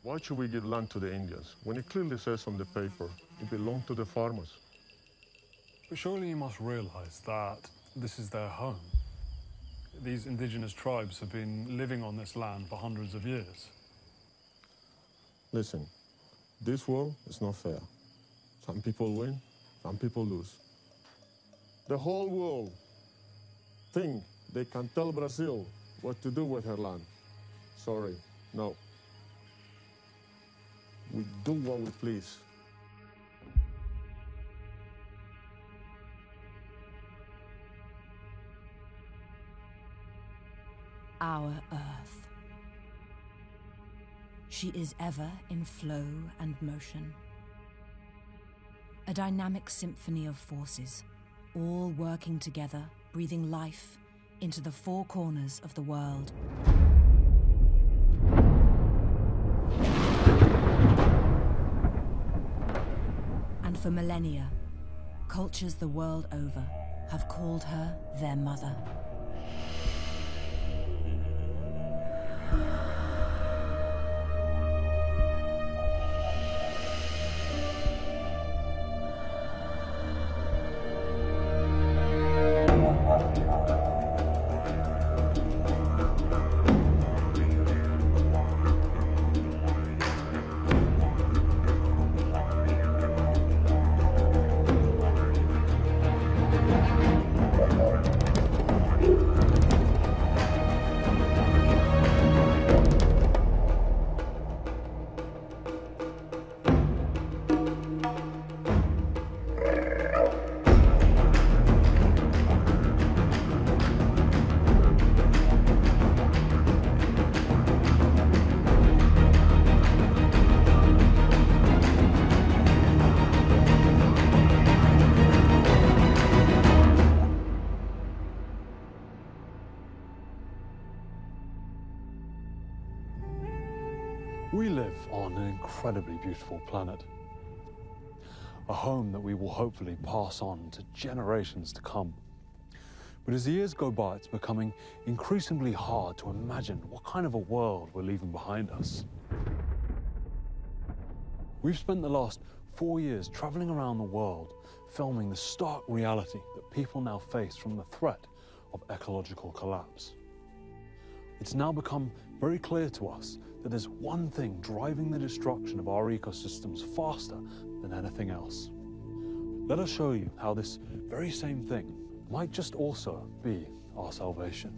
Why should we give land to the Indians when it clearly says on the paper it belonged to the farmers? But surely you must realize that this is their home. These indigenous tribes have been living on this land for hundreds of years. Listen, this world is not fair. Some people win, some people lose. The whole world think they can tell Brazil what to do with her land. Sorry, no. We do what we please. Our Earth. She is ever in flow and motion. A dynamic symphony of forces, all working together, breathing life into the four corners of the world. And for millennia, cultures the world over have called her their mother. We live on an incredibly beautiful planet. A home that we will hopefully pass on to generations to come. But as the years go by, it's becoming increasingly hard to imagine what kind of a world we're leaving behind us. We've spent the last 4 years traveling around the world, filming the stark reality that people now face from the threat of ecological collapse. It's now become very clear to us that there's one thing driving the destruction of our ecosystems faster than anything else. Let us show you how this very same thing might just also be our salvation.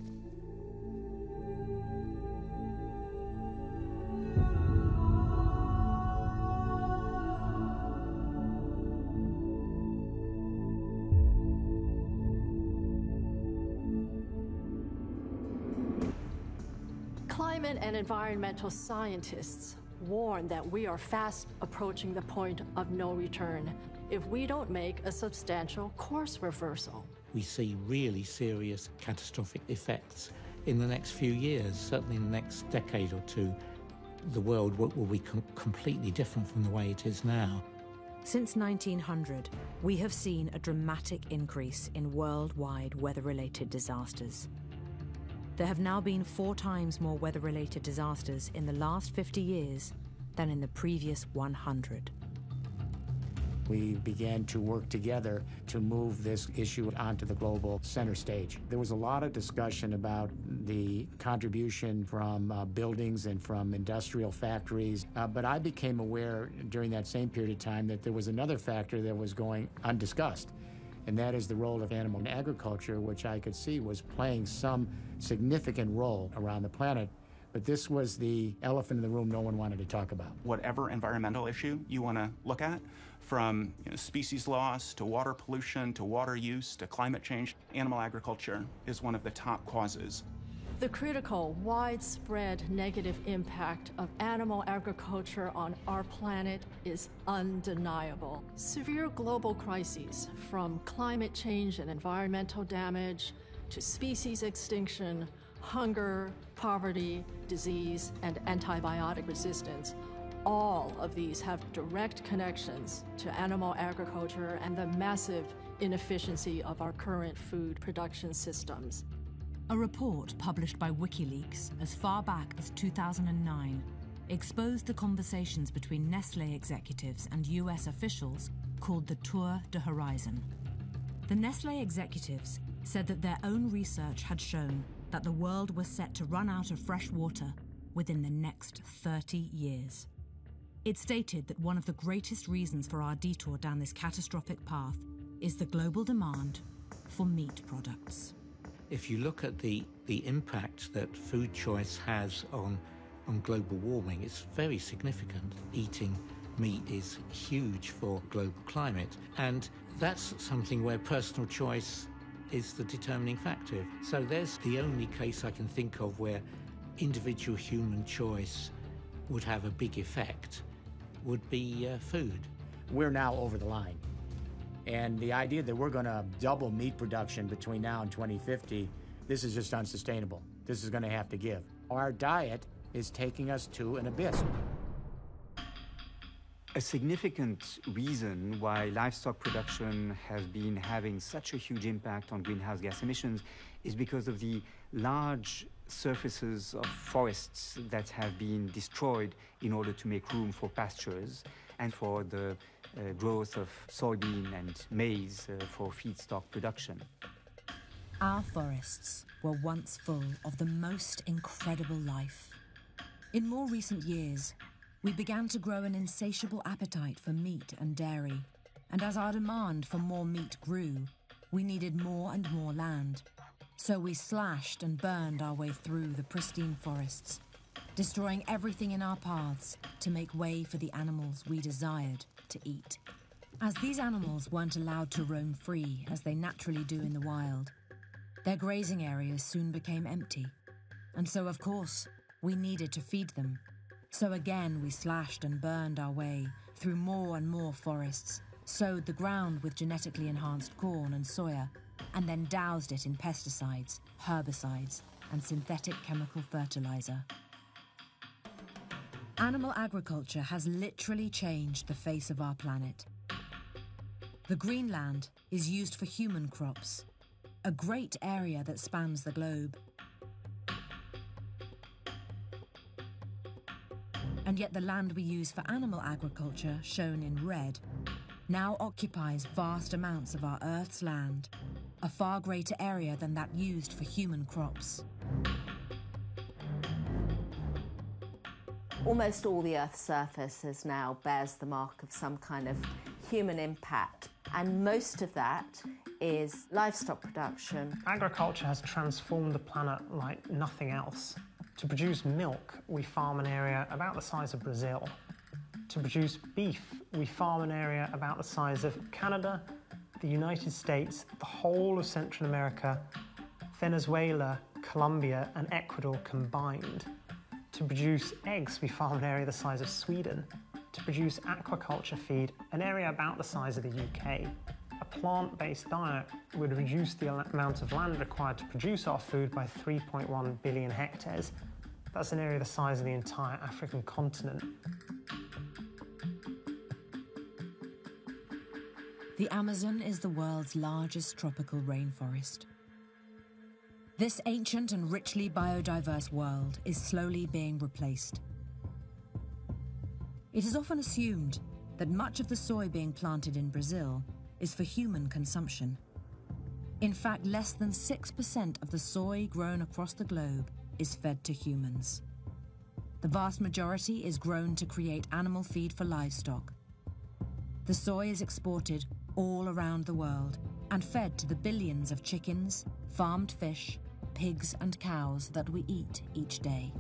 Climate and environmental scientists warn that we are fast approaching the point of no return if we don't make a substantial course reversal. We see really serious catastrophic effects in the next few years, certainly in the next decade or two. The world will be completely different from the way it is now. Since 1900, we have seen a dramatic increase in worldwide weather-related disasters. There have now been 4 times more weather-related disasters in the last 50 years than in the previous 100. We began to work together to move this issue onto the global center stage. There was a lot of discussion about the contribution from buildings and from industrial factories, but I became aware during that same period of time that there was another factor that was going undiscussed, and that is the role of animal agriculture, which I could see was playing some significant role around the planet. But this was the elephant in the room no one wanted to talk about. Whatever environmental issue you want to look at, from species loss to water pollution to water use to climate change, animal agriculture is one of the top causes. The critical, widespread negative impact of animal agriculture on our planet is undeniable. Severe global crises, from climate change and environmental damage to species extinction, hunger, poverty, disease, and antibiotic resistance, all of these have direct connections to animal agriculture and the massive inefficiency of our current food production systems. A report published by WikiLeaks as far back as 2009 exposed the conversations between Nestlé executives and US officials called the Tour de Horizon. The Nestlé executives said that their own research had shown that the world was set to run out of fresh water within the next 30 years. It stated that one of the greatest reasons for our detour down this catastrophic path is the global demand for meat products. If you look at the impact that food choice has on global warming, it's very significant. Eating meat is huge for global climate, and that's something where personal choice is the determining factor. So there's the only case I can think of where individual human choice would have a big effect would be food. We're now over the line. And the idea that we're going to double meat production between now and 2050, this is just unsustainable. This is going to have to give. Our diet is taking us to an abyss. A significant reason why livestock production has been having such a huge impact on greenhouse gas emissions is because of the large surfaces of forests that have been destroyed in order to make room for pastures and for the growth of soybean and maize for feedstock production. Our forests were once full of the most incredible life. In more recent years, we began to grow an insatiable appetite for meat and dairy, and as our demand for more meat grew, we needed more and more land. So we slashed and burned our way through the pristine forests, destroying everything in our paths to make way for the animals we desired to eat. As these animals weren't allowed to roam free as they naturally do in the wild, their grazing areas soon became empty. And so, of course, we needed to feed them. So again, we slashed and burned our way through more and more forests, sowed the ground with genetically enhanced corn and soya, and then doused it in pesticides, herbicides, and synthetic chemical fertilizer. Animal agriculture has literally changed the face of our planet. The greenland is used for human crops, a great area that spans the globe. And yet the land we use for animal agriculture, shown in red, now occupies vast amounts of our Earth's land, a far greater area than that used for human crops. Almost all the Earth's surface now bears the mark of some kind of human impact, and most of that is livestock production. Agriculture has transformed the planet like nothing else. To produce milk, we farm an area about the size of Brazil. To produce beef, we farm an area about the size of Canada, the United States, the whole of Central America, Venezuela, Colombia, and Ecuador combined. To produce eggs, we farm an area the size of Sweden. To produce aquaculture feed, an area about the size of the UK. A plant-based diet would reduce the amount of land required to produce our food by 3.1 billion hectares. That's an area the size of the entire African continent. The Amazon is the world's largest tropical rainforest. This ancient and richly biodiverse world is slowly being replaced. It is often assumed that much of the soy being planted in Brazil is for human consumption. In fact, less than 6% of the soy grown across the globe is fed to humans. The vast majority is grown to create animal feed for livestock. The soy is exported all around the world and fed to the billions of chickens, farmed fish, pigs and cows that we eat each day.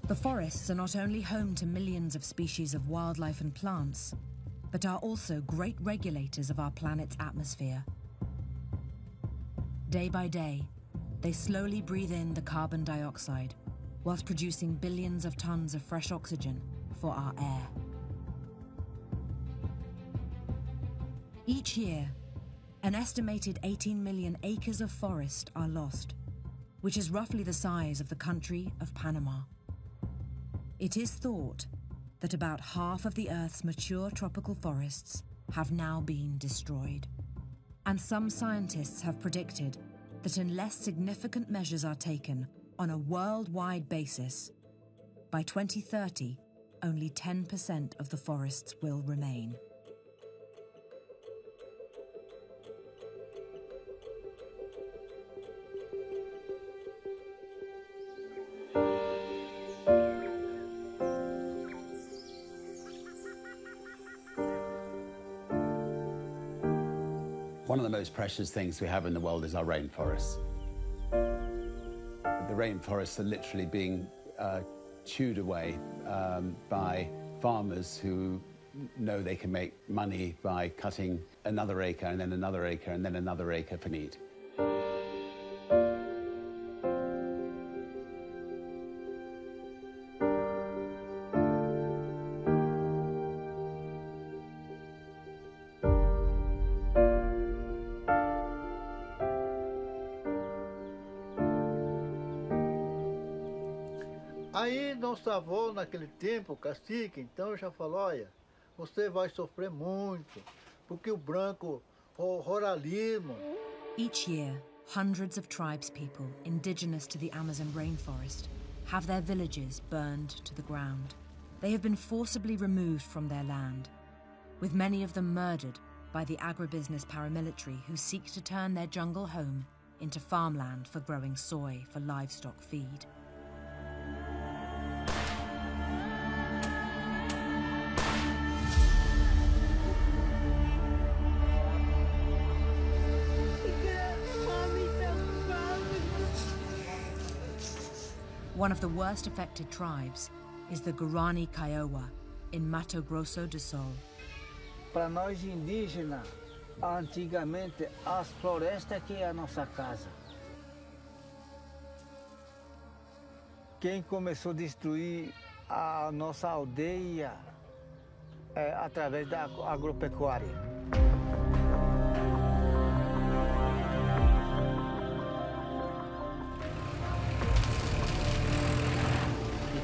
The forests are not only home to millions of species of wildlife and plants, but are also great regulators of our planet's atmosphere. Day by day, they slowly breathe in the carbon dioxide, whilst producing billions of tons of fresh oxygen for our air. Each year, an estimated 18 million acres of forest are lost, which is roughly the size of the country of Panama. It is thought that about half of the Earth's mature tropical forests have now been destroyed. And some scientists have predicted that unless significant measures are taken, On a worldwide basis, by 2030, only 10% of the forests will remain. One of the most precious things we have in the world is our rainforests. The rainforests are literally being chewed away by farmers who know they can make money by cutting another acre and then another acre and then another acre for meat. Aí nosso avô naquele tempo, cacique, então já falou, olha, você vai sofrer muito, porque o branco ruralismo. Each year, hundreds of tribespeople indigenous to the Amazon rainforest have their villages burned to the ground. They have been forcibly removed from their land, with many of them murdered by the agribusiness paramilitary who seek to turn their jungle home into farmland for growing soy for livestock feed. One of the worst affected tribes is the Guarani Kiowa in Mato Grosso do Sul. Para nós indígenas, antigamente as florestas que é a nossa casa. Quem começou a destruir a nossa aldeia é através da agropecuária.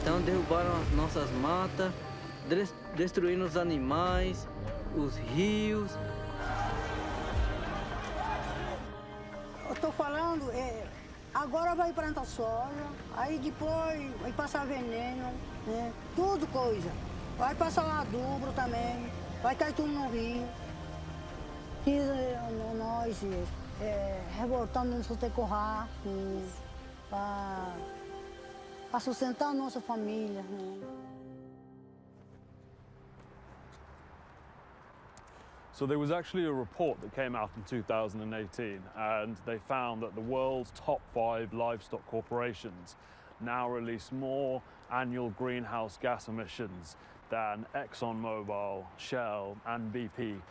Então derrubaram as nossas matas, destruindo os animais, os rios. Eu estou falando, agora vai plantar soja, aí depois vai passar veneno, né? Tudo coisa. Vai passar um adubo também, vai cair tudo no rio. E nós revoltando nos terroir para sustentar a nossa família. So there was actually a report that came out in 2018, and they found that the world's top 5 livestock corporations now release more annual greenhouse gas emissions than ExxonMobil, Shell, and BP.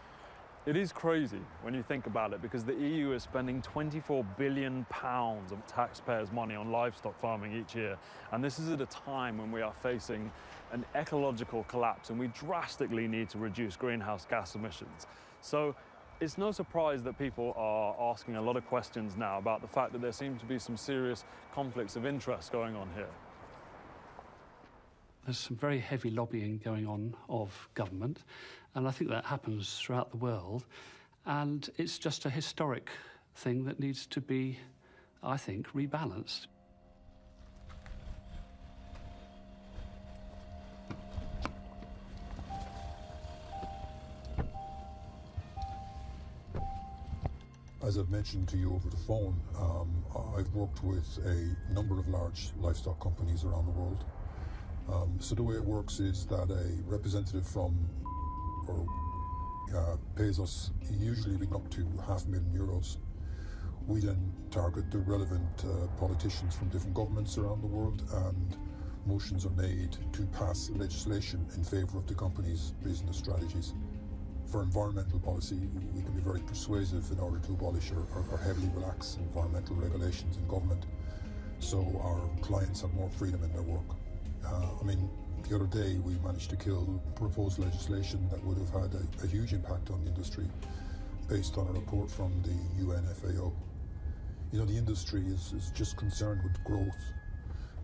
It is crazy when you think about it, because the EU is spending £24 billion of taxpayers' money on livestock farming each year. And this is at a time when we are facing an ecological collapse and we drastically need to reduce greenhouse gas emissions. So it's no surprise that people are asking a lot of questions now about the fact that there seem to be some serious conflicts of interest going on here. There's some very heavy lobbying going on of government, and I think that happens throughout the world. And it's just a historic thing that needs to be, I think, rebalanced. As I've mentioned to you over the phone, I've worked with a number of large livestock companies around the world. So the way it works is that a representative from pays us usually up to €500,000. We then target the relevant politicians from different governments around the world, and motions are made to pass legislation in favour of the company's business strategies. For environmental policy, we can be very persuasive in order to abolish or heavily relax environmental regulations in government, so our clients have more freedom in their work. The other day we managed to kill proposed legislation that would have had a huge impact on the industry, based on a report from the UN FAO. You know, the industry is just concerned with growth,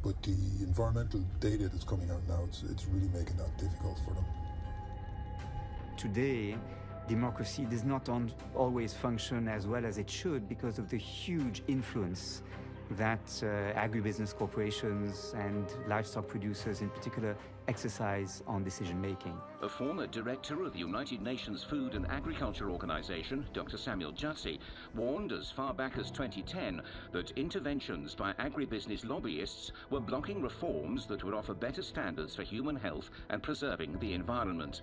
but the environmental data that's coming out now, it's really making that difficult for them. Today, democracy does not always function as well as it should because of the huge influence that agribusiness corporations and livestock producers in particular exercise on decision-making. A former director of the United Nations Food and Agriculture Organization, Dr. Samuel Jutzi, warned as far back as 2010 that interventions by agribusiness lobbyists were blocking reforms that would offer better standards for human health and preserving the environment.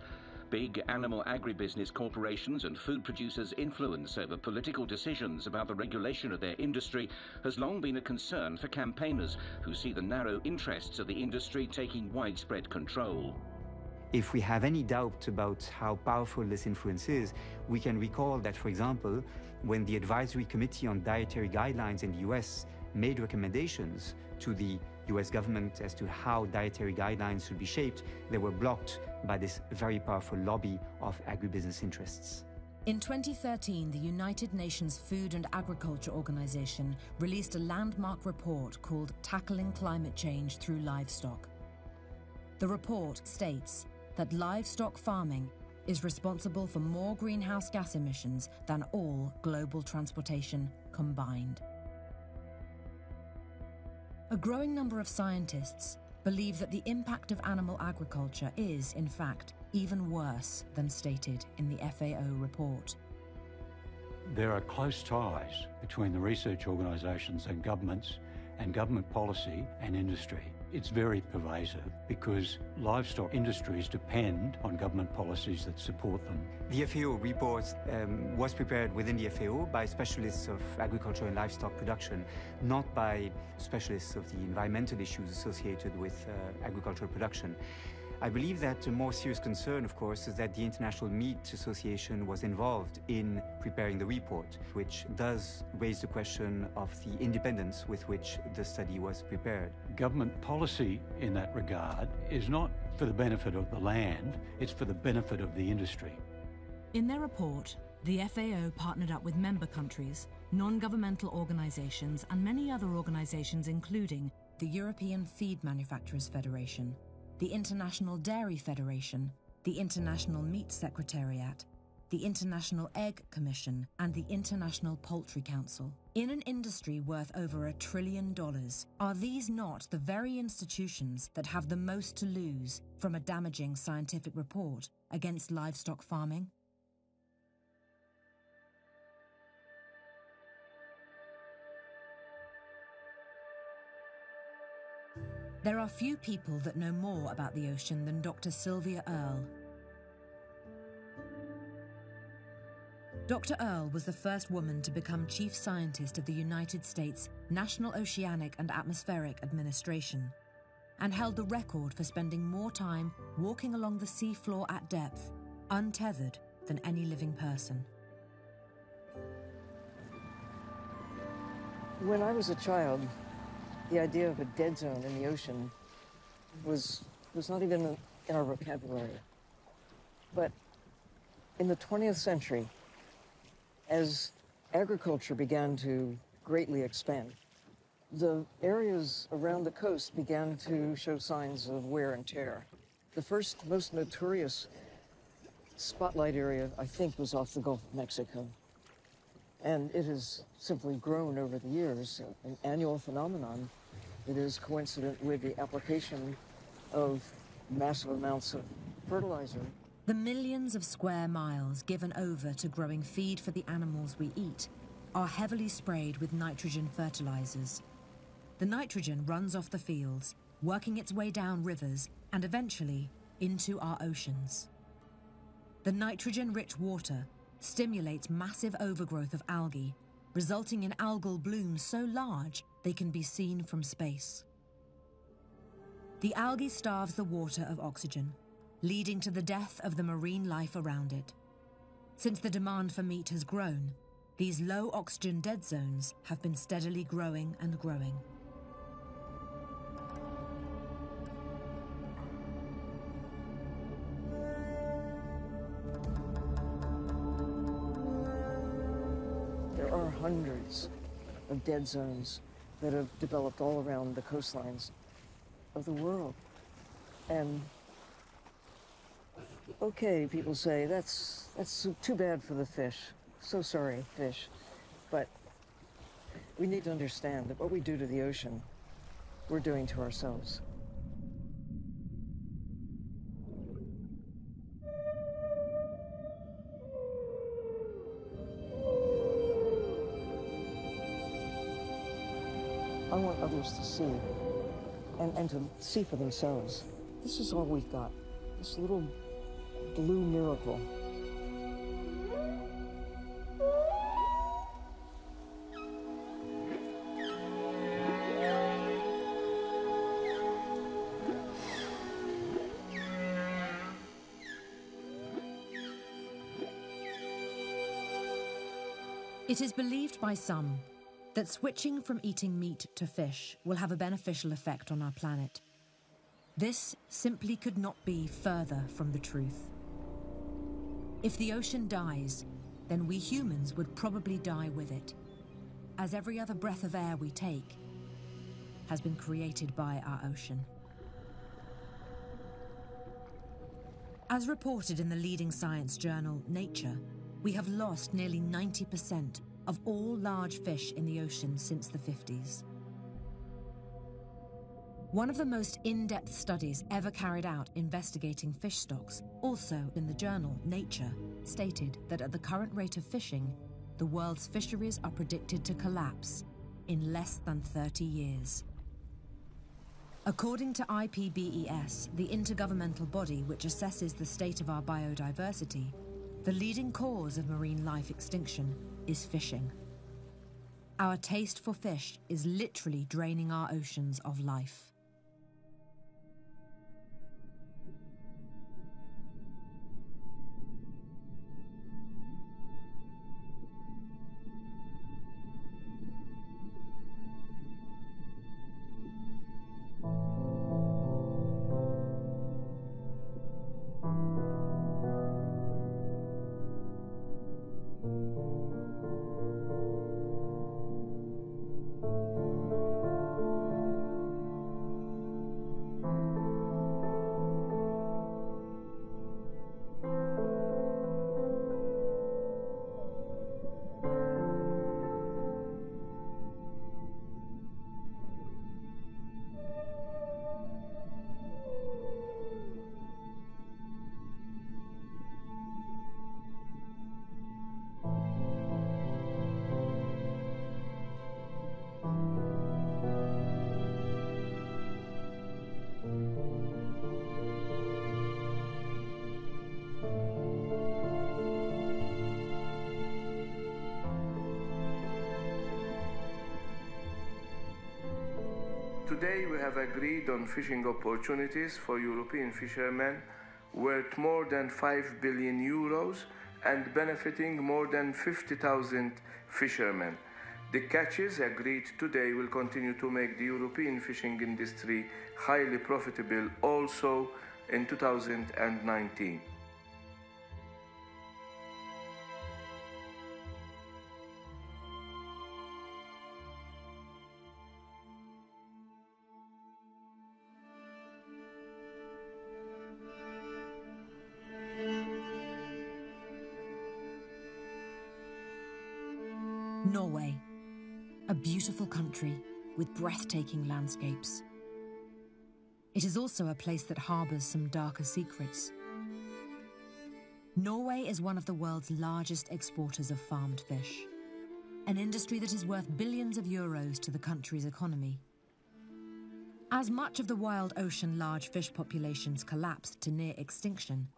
Big animal agribusiness corporations and food producers' influence over political decisions about the regulation of their industry has long been a concern for campaigners who see the narrow interests of the industry taking widespread control. If we have any doubt about how powerful this influence is, we can recall that, for example, when the Advisory Committee on Dietary Guidelines in the US made recommendations to the US government as to how dietary guidelines should be shaped, they were blocked by this very powerful lobby of agribusiness interests. In 2013, the United Nations Food and Agriculture Organization released a landmark report called Tackling Climate Change Through Livestock. The report states that livestock farming is responsible for more greenhouse gas emissions than all global transportation combined. A growing number of scientists believe that the impact of animal agriculture is, in fact, even worse than stated in the FAO report. There are close ties between the research organisations and government policy and industry. It's very pervasive because livestock industries depend on government policies that support them. The FAO report was prepared within the FAO by specialists of agriculture and livestock production, not by specialists of the environmental issues associated with agricultural production. I believe that a more serious concern, of course, is that the International Meat Association was involved in preparing the report, which does raise the question of the independence with which the study was prepared. Government policy in that regard is not for the benefit of the land, it's for the benefit of the industry. In their report, the FAO partnered up with member countries, non-governmental organisations and many other organisations including the European Feed Manufacturers Federation, the International Dairy Federation, the International Meat Secretariat, the International Egg Commission, and the International Poultry Council. In an industry worth over $1 trillion, are these not the very institutions that have the most to lose from a damaging scientific report against livestock farming? There are few people that know more about the ocean than Dr. Sylvia Earle. Dr. Earle was the first woman to become chief scientist of the United States National Oceanic and Atmospheric Administration and held the record for spending more time walking along the seafloor at depth, untethered, than any living person. When I was a child, the idea of a dead zone in the ocean was not even in our vocabulary. But in the 20th century, as agriculture began to greatly expand, the areas around the coast began to show signs of wear and tear. The first, most notorious spotlight area, I think, was off the Gulf of Mexico. And it has simply grown over the years, an annual phenomenon. It is coincident with the application of massive amounts of fertilizer. The millions of square miles given over to growing feed for the animals we eat are heavily sprayed with nitrogen fertilizers. The nitrogen runs off the fields, working its way down rivers and eventually into our oceans. The nitrogen-rich water stimulates massive overgrowth of algae, resulting in algal blooms so large they can be seen from space. The algae starves the water of oxygen, leading to the death of the marine life around it. Since the demand for meat has grown, these low-oxygen dead zones have been steadily growing and growing. There are hundreds of dead zones that have developed all around the coastlines of the world. And okay, people say, that's too bad for the fish. So sorry, fish. But We need to understand that what we do to the ocean, we're doing to ourselves. I want others to see, and to see for themselves. This is all we've got, this little blue miracle. It is believed by some that switching from eating meat to fish will have a beneficial effect on our planet. This simply could not be further from the truth. If the ocean dies, then we humans would probably die with it, as every other breath of air we take has been created by our ocean. As reported in the leading science journal, Nature, we have lost nearly 90% of all large fish in the ocean since the 50s. One of the most in-depth studies ever carried out investigating fish stocks, also in the journal Nature, stated that at the current rate of fishing, the world's fisheries are predicted to collapse in less than 30 years. According to IPBES, the intergovernmental body which assesses the state of our biodiversity, the leading cause of marine life extinction is fishing. Our taste for fish is literally draining our oceans of life. Today we have agreed on fishing opportunities for European fishermen worth more than 5 billion euros and benefiting more than 50,000 fishermen. The catches agreed today will continue to make the European fishing industry highly profitable also in 2019. Norway, a beautiful country with breathtaking landscapes. It is also a place that harbours some darker secrets. Norway is one of the world's largest exporters of farmed fish, an industry that is worth billions of euros to the country's economy. As much of the wild ocean large fish populations collapsed to near extinction,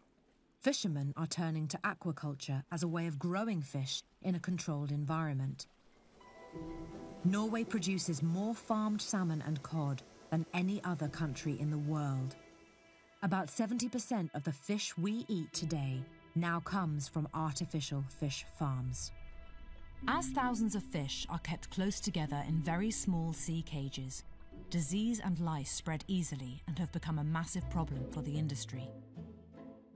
fishermen are turning to aquaculture as a way of growing fish in a controlled environment. Norway produces more farmed salmon and cod than any other country in the world. About 70% of the fish we eat today now comes from artificial fish farms. As thousands of fish are kept close together in very small sea cages, disease and lice spread easily and have become a massive problem for the industry.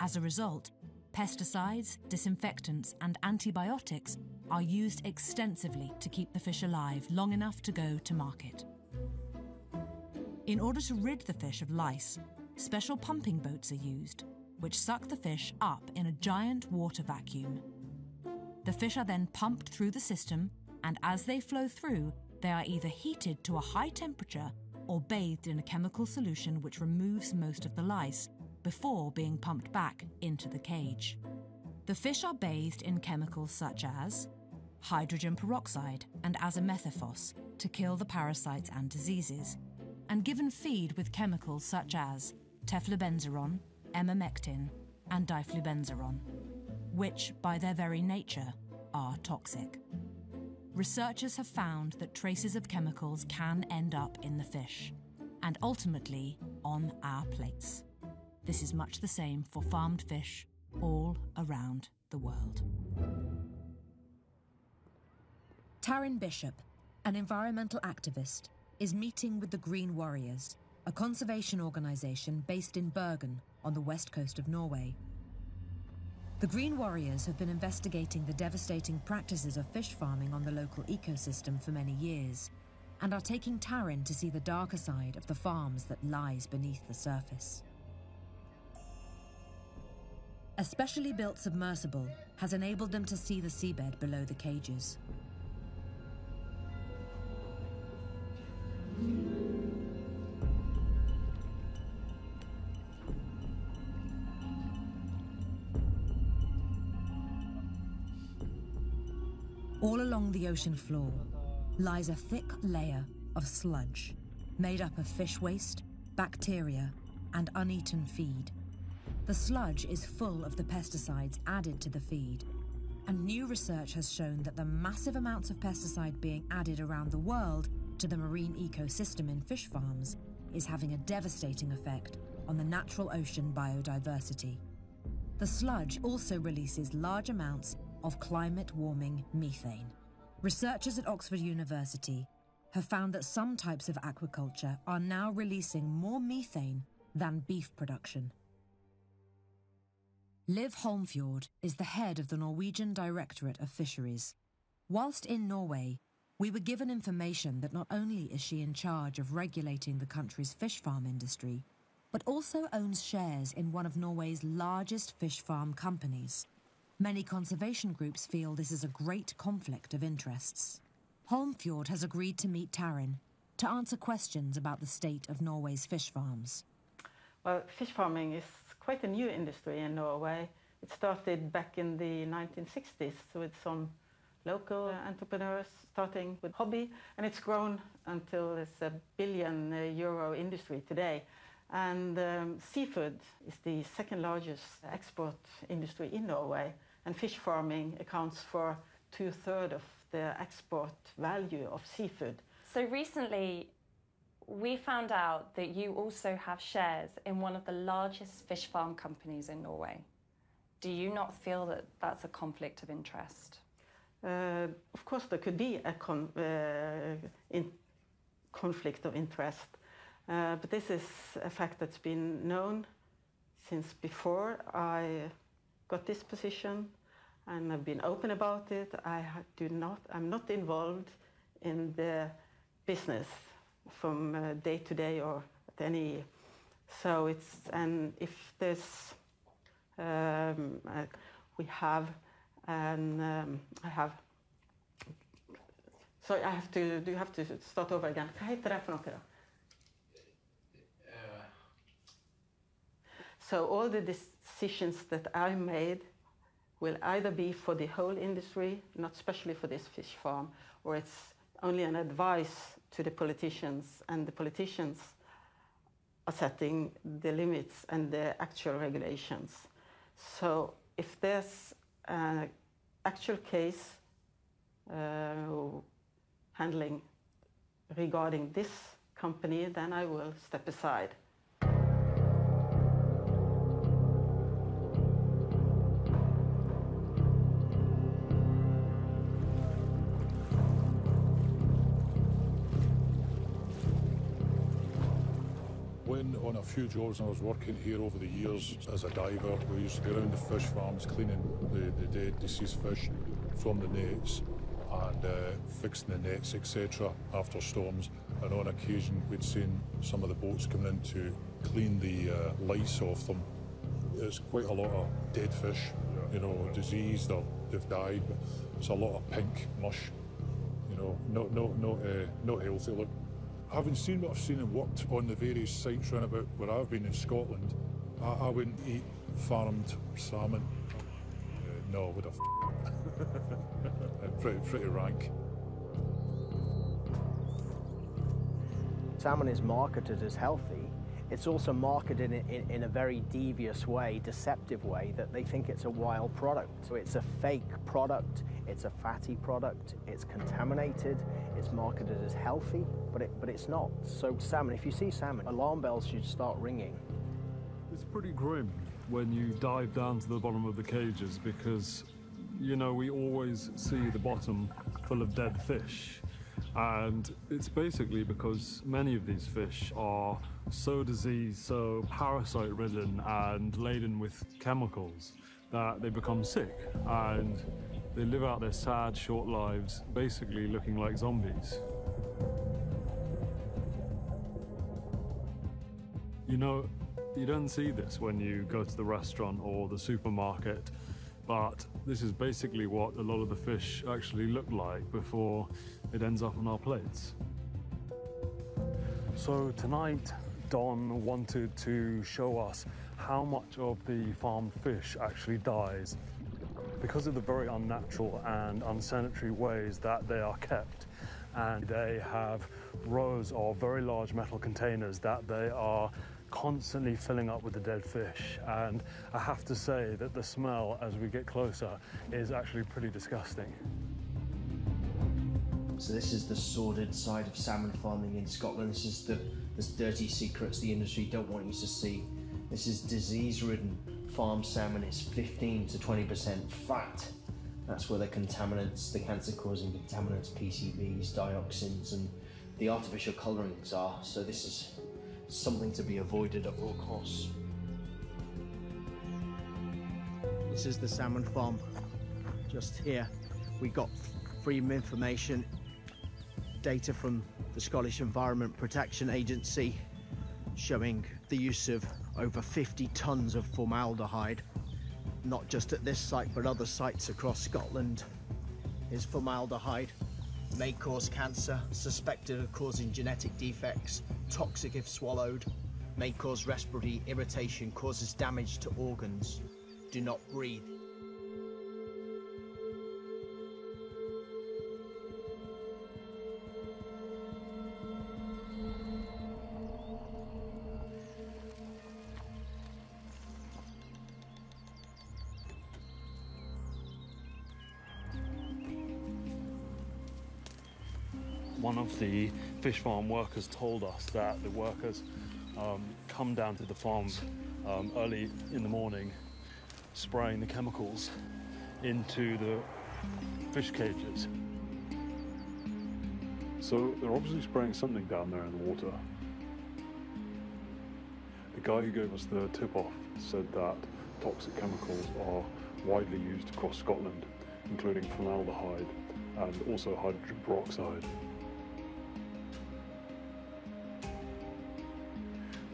As a result, pesticides, disinfectants, and antibiotics are used extensively to keep the fish alive long enough to go to market. In order to rid the fish of lice, special pumping boats are used, which suck the fish up in a giant water vacuum. The fish are then pumped through the system, and as they flow through, they are either heated to a high temperature or bathed in a chemical solution which removes most of the lice before being pumped back into the cage. The fish are bathed in chemicals such as hydrogen peroxide and azamethophos to kill the parasites and diseases, and given feed with chemicals such as teflubenzeron, emamectin, and diflubenzeron, which, by their very nature, are toxic. Researchers have found that traces of chemicals can end up in the fish, and ultimately on our plates. This is much the same for farmed fish all around the world. Taryn Bishop, an environmental activist, is meeting with the Green Warriors, a conservation organisation based in Bergen on the west coast of Norway. The Green Warriors have been investigating the devastating practices of fish farming on the local ecosystem for many years, and are taking Taryn to see the darker side of the farms that lies beneath the surface. A specially built submersible has enabled them to see the seabed below the cages. All along the ocean floor lies a thick layer of sludge made up of fish waste, bacteria, and uneaten feed. The sludge is full of the pesticides added to the feed, and new research has shown that the massive amounts of pesticide being added around the world to the marine ecosystem in fish farms is having a devastating effect on the natural ocean biodiversity. The sludge also releases large amounts of climate-warming methane. Researchers at Oxford University have found that some types of aquaculture are now releasing more methane than beef production. Liv Holmfjord is the head of the Norwegian Directorate of Fisheries. Whilst in Norway, we were given information that not only is she in charge of regulating the country's fish farm industry, but also owns shares in one of Norway's largest fish farm companies. Many conservation groups feel this is a great conflict of interests. Holmfjord has agreed to meet Taryn to answer questions about the state of Norway's fish farms. Well, fish farming is quite a new industry in Norway. It started back in the 1960s with some local entrepreneurs starting with hobby, and it's grown until it's a €1 billion industry today. And seafood is the second largest export industry in Norway, and fish farming accounts for 2/3 of the export value of seafood. So recently, we found out that you also have shares in one of the largest fish farm companies in Norway. Do you not feel that that's a conflict of interest? Of course, there could be a conflict of interest, but this is a fact that's been known since before I got this position, and I've been open about it. I'm not involved in the business from day to day or at any. So it's, and if there's, we have, and I have. Sorry, I have to. Do you have to start over again? Hva heter det for noe da? So all the decisions that I made will either be for the whole industry, not especially for this fish farm, or it's only an advice to the politicians, and the politicians are setting the limits and the actual regulations. So if there's an actual case handling regarding this company, then I will step aside. When on a few jobs I was working here over the years as a diver, we used to be around the fish farms cleaning the dead, deceased fish from the nets and fixing the nets, etc. after storms. And on occasion we'd seen some of the boats coming in to clean the lice off them. There's quite a lot of dead fish, you know, diseased or they've died, but it's a lot of pink mush, you not healthy. Look, having seen what I've seen and worked on the various sites round about where I've been in Scotland, I wouldn't eat farmed salmon. No, I would have. Pretty rank. Salmon is marketed as healthy. It's also marketed in a very devious way, deceptive way, that they think it's a wild product. So it's a fake product, it's a fatty product, it's contaminated, it's marketed as healthy, but it's not. So salmon, if you see salmon, alarm bells should start ringing. It's pretty grim when you dive down to the bottom of the cages because, you know, we always see the bottom full of dead fish. And it's basically because many of these fish are so diseased, so parasite-ridden and laden with chemicals that they become sick and they live out their sad, short lives, basically looking like zombies. You know, you don't see this when you go to the restaurant or the supermarket, but this is basically what a lot of the fish actually look like before it ends up on our plates. So tonight, Don wanted to show us how much of the farmed fish actually dies because of the very unnatural and unsanitary ways that they are kept. And they have rows of very large metal containers that they are constantly filling up with the dead fish. And I have to say that the smell as we get closer is actually pretty disgusting. So this is the sordid side of salmon farming in Scotland. This is the dirty secrets the industry don't want you to see. This is disease-ridden farmed salmon. It's 15 to 20% fat. That's where the contaminants, the cancer-causing contaminants, PCBs, dioxins, and the artificial colorings are. So this is something to be avoided at all costs. This is the salmon farm just here. We got freedom information, data from the Scottish Environment Protection Agency showing the use of over 50 tons of formaldehyde, not just at this site but other sites across Scotland. Is formaldehyde may cause cancer, suspected of causing genetic defects, toxic if swallowed, may cause respiratory irritation, causes damage to organs. Do not breathe. One of the fish farm workers told us that the workers come down to the farm early in the morning, spraying the chemicals into the fish cages. So they're obviously spraying something down there in the water. The guy who gave us the tip-off said that toxic chemicals are widely used across Scotland, including formaldehyde and also hydrogen peroxide.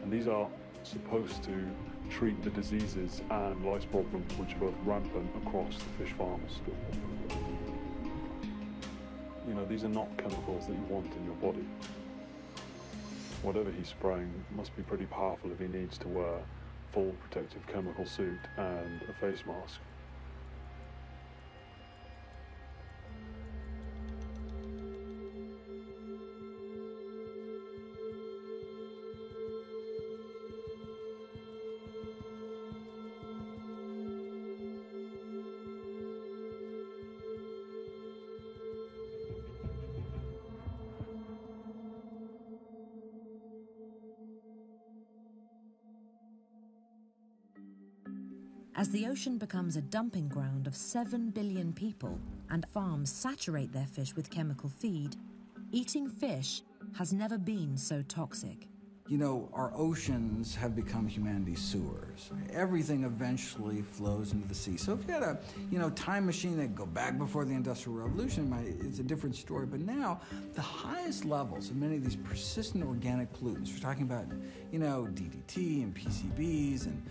And these are supposed to treat the diseases and lice problems which are both rampant across the fish farms. You know, these are not chemicals that you want in your body. Whatever he's spraying must be pretty powerful if he needs to wear a full protective chemical suit and a face mask. As the ocean becomes a dumping ground of 7 billion people and farms saturate their fish with chemical feed, eating fish has never been so toxic. You know, our oceans have become humanity's sewers. Everything eventually flows into the sea. So if you had a, time machine that could go back before the Industrial Revolution, it's a different story. But now, the highest levels of many of these persistent organic pollutants, we're talking about, DDT and PCBs and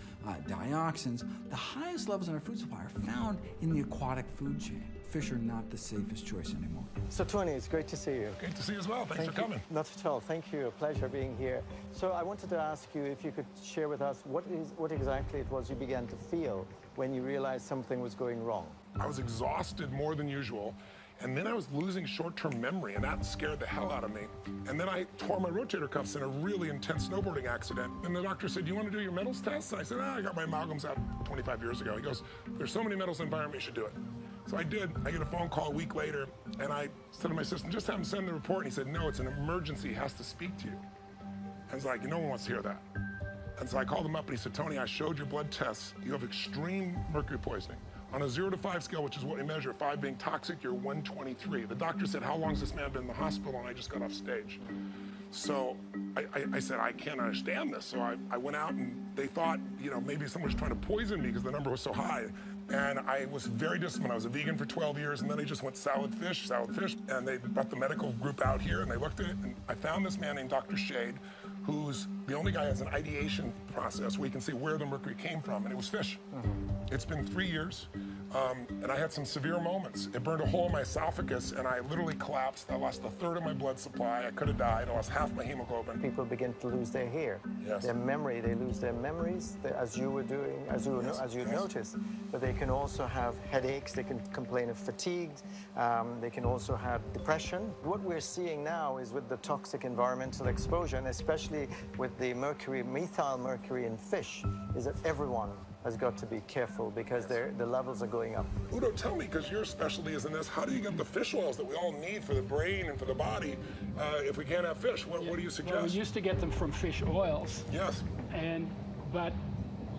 dioxins, the highest levels in our food supply are found in the aquatic food chain. fish are not the safest choice anymore. So Tony, it's great to see you. Great to see you as well. Thanks for coming. Not at all. Thank you. A pleasure being here. So I wanted to ask you if you could share with us what exactly it was you began to feel when you realized something was going wrong. I was exhausted more than usual. And then I was losing short-term memory, and that scared the hell out of me. And then I tore my rotator cuffs in a really intense snowboarding accident. And the doctor said, "Do you want to do your metals test?" And I said, "I got my amalgams out 25 years ago." He goes, "There's so many metals in the environment, you should do it." So I did. I get a phone call a week later, and I said to my assistant, "Just have him send the report." And he said, "No, it's an emergency. He has to speak to you." And I was like, "No one wants to hear that." And so I called him up, and he said, "Tony, I showed your blood tests. You have extreme mercury poisoning. On a 0 to 5 scale, which is what we measure, 5 being toxic, you're 123. The doctor said, how long has this man been in the hospital? And I just got off stage. So I said, I can't understand this. So I went out, and they thought, maybe someone was trying to poison me because the number was so high. And I was very disciplined. I was a vegan for 12 years, and then I just went salad fish. And they brought the medical group out here, and they looked at it, and I found this man named Dr. Shade, who's the only guy who has an ideation process where you can see where the mercury came from, and it was fish. It's been 3 years, and I had some severe moments. It burned a hole in my esophagus, and I literally collapsed. I lost a third of my blood supply. I could have died. I lost half my hemoglobin. People begin to lose their hair, their memory. They lose their memories, as you were doing, as you noticed. But they can also have headaches. They can complain of fatigue. They can also have depression. What we're seeing now is with the toxic environmental exposure, and especially with the mercury, methyl mercury in fish, is that everyone has got to be careful because the levels are going up. Udo, tell me, because your specialty is in this, how do you get the fish oils that we all need for the brain and for the body if we can't have fish? What do you suggest? Well, we used to get them from fish oils. Yes. But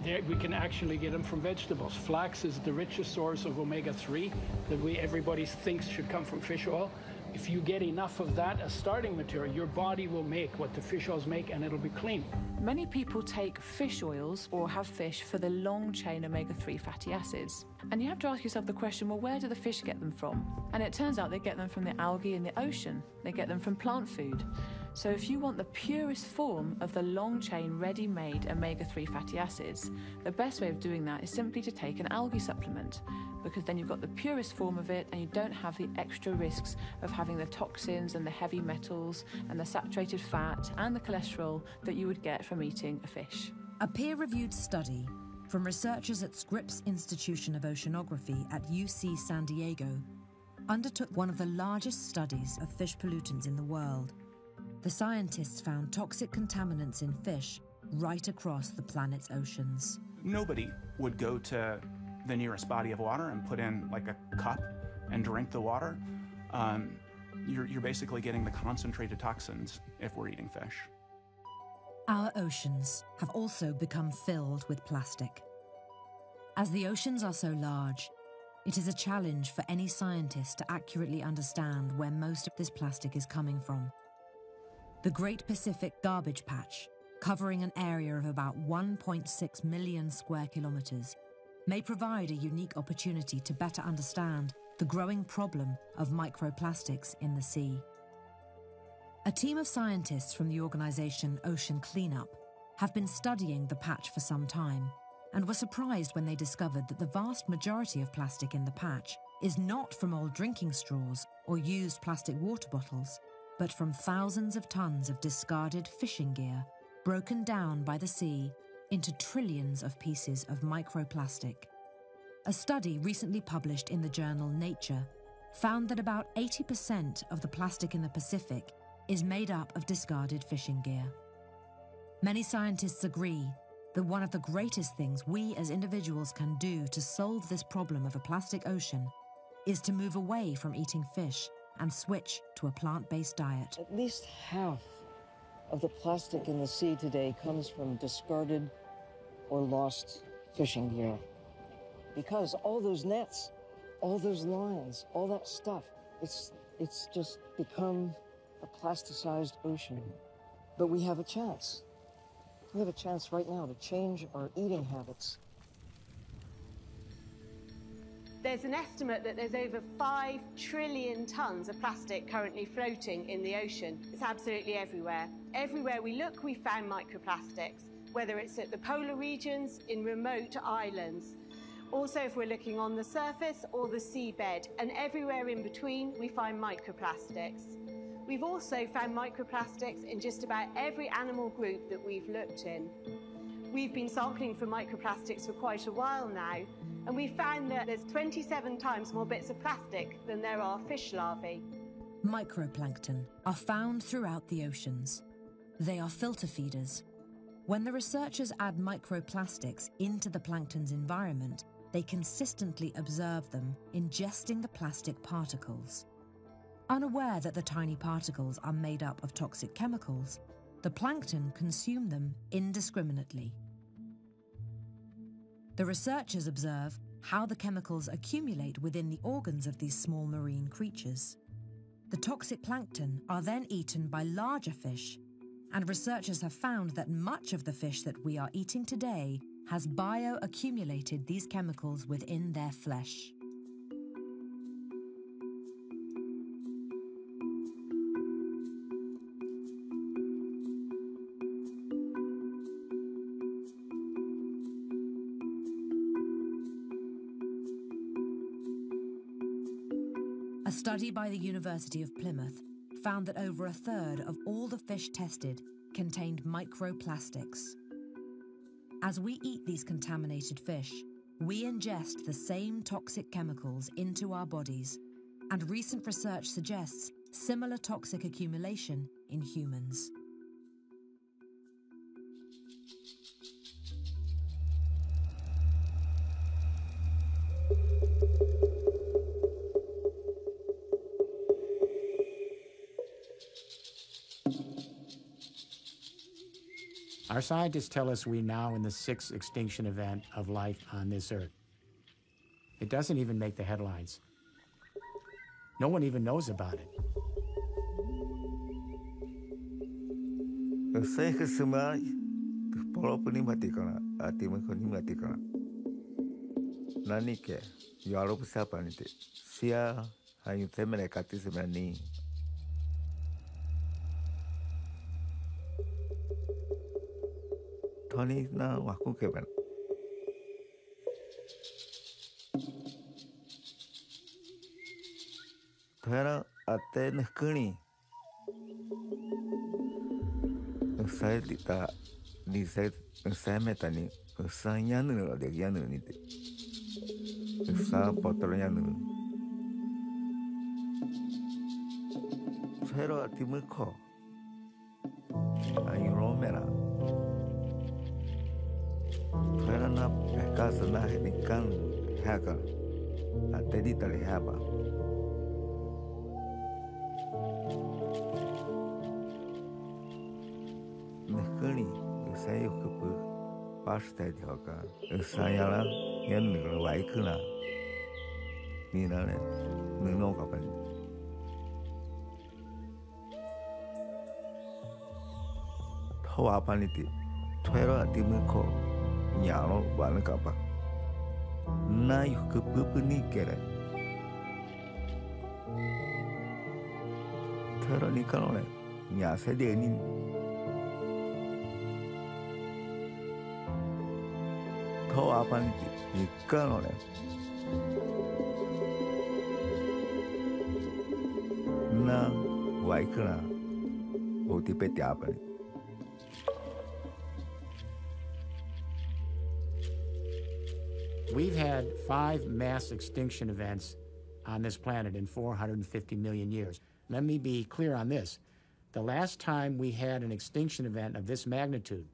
we can actually get them from vegetables. Flax is the richest source of omega-3 that everybody thinks should come from fish oil. If you get enough of that as starting material, your body will make what the fish oils make, and it'll be clean. Many people take fish oils or have fish for the long-chain omega-3 fatty acids. And you have to ask yourself the question, well, where do the fish get them from? And it turns out they get them from the algae in the ocean. They get them from plant food. So if you want the purest form of the long-chain, ready-made omega-3 fatty acids, the best way of doing that is simply to take an algae supplement, because then you've got the purest form of it and you don't have the extra risks of having the toxins and the heavy metals and the saturated fat and the cholesterol that you would get from eating a fish. A peer-reviewed study from researchers at Scripps Institution of Oceanography at UC San Diego undertook one of the largest studies of fish pollutants in the world. The scientists found toxic contaminants in fish right across the planet's oceans. Nobody would go to the nearest body of water and put in like a cup and drink the water. You're basically getting the concentrated toxins if we're eating fish. Our oceans have also become filled with plastic. As the oceans are so large, it is a challenge for any scientist to accurately understand where most of this plastic is coming from. The Great Pacific Garbage Patch, covering an area of about 1.6 million square kilometers, may provide a unique opportunity to better understand the growing problem of microplastics in the sea. A team of scientists from the organization Ocean Cleanup have been studying the patch for some time and were surprised when they discovered that the vast majority of plastic in the patch is not from old drinking straws or used plastic water bottles, but from thousands of tons of discarded fishing gear broken down by the sea into trillions of pieces of microplastic. A study recently published in the journal Nature found that about 80% of the plastic in the Pacific is made up of discarded fishing gear. Many scientists agree that one of the greatest things we as individuals can do to solve this problem of a plastic ocean is to move away from eating fish and switch to a plant-based diet. At least half of the plastic in the sea today comes from discarded or lost fishing gear. Because all those nets, all those lines, all that stuff, it's just become a plasticized ocean. But we have a chance. We have a chance right now to change our eating habits. There's an estimate that there's over 5 trillion tons of plastic currently floating in the ocean. It's absolutely everywhere. Everywhere we look, we found microplastics, whether it's at the polar regions, in remote islands, Also, if we're looking on the surface or the seabed, and everywhere in between, we find microplastics. We've also found microplastics in just about every animal group that we've looked in. We've been sampling for microplastics for quite a while now, and we found that there's 27 times more bits of plastic than there are fish larvae. Microplankton are found throughout the oceans. They are filter feeders. When the researchers add microplastics into the plankton's environment, they consistently observe them ingesting the plastic particles. Unaware that the tiny particles are made up of toxic chemicals, the plankton consume them indiscriminately. The researchers observe how the chemicals accumulate within the organs of these small marine creatures. The toxic plankton are then eaten by larger fish, and researchers have found that much of the fish that we are eating today has bioaccumulated these chemicals within their flesh. A study by the University of Plymouth found that over a third of all the fish tested contained microplastics. As we eat these contaminated fish, we ingest the same toxic chemicals into our bodies, and recent research suggests similar toxic accumulation in humans. Our scientists tell us we're now in the 6th extinction event of life on this Earth. It doesn't even make the headlines. No one even knows about it. Saya kesemua walaupun ni mati kana, hati mereka ni mati kana. Nani ke, yaro siapa ni te? Sia hanya temene kati sebenarnya. Tony na waku ke ban. Thera ate nekuni. Saya tidak di saya metani. Saya nu ada yang ni te. Saya potolnya nu. Thera ati mereka. Ayo romera. Thera na bekas na henikan haka. Ate di tali haba. Nekuni saya kepu pasti dihaga. Saya lah yang negara baik lah. Ni nane neno kapan? Tahu apa ni ti? Thera ati mereka. Nyaro balik apa? Naik ke pepeni kere. Thera ni kalau ni, nyasa dia ni. Tahu apa ni kalau ni? Na, baik lah. Bukti peti apa ni? We've had 5 mass extinction events on this planet in 450 million years. Let me be clear on this. The last time we had an extinction event of this magnitude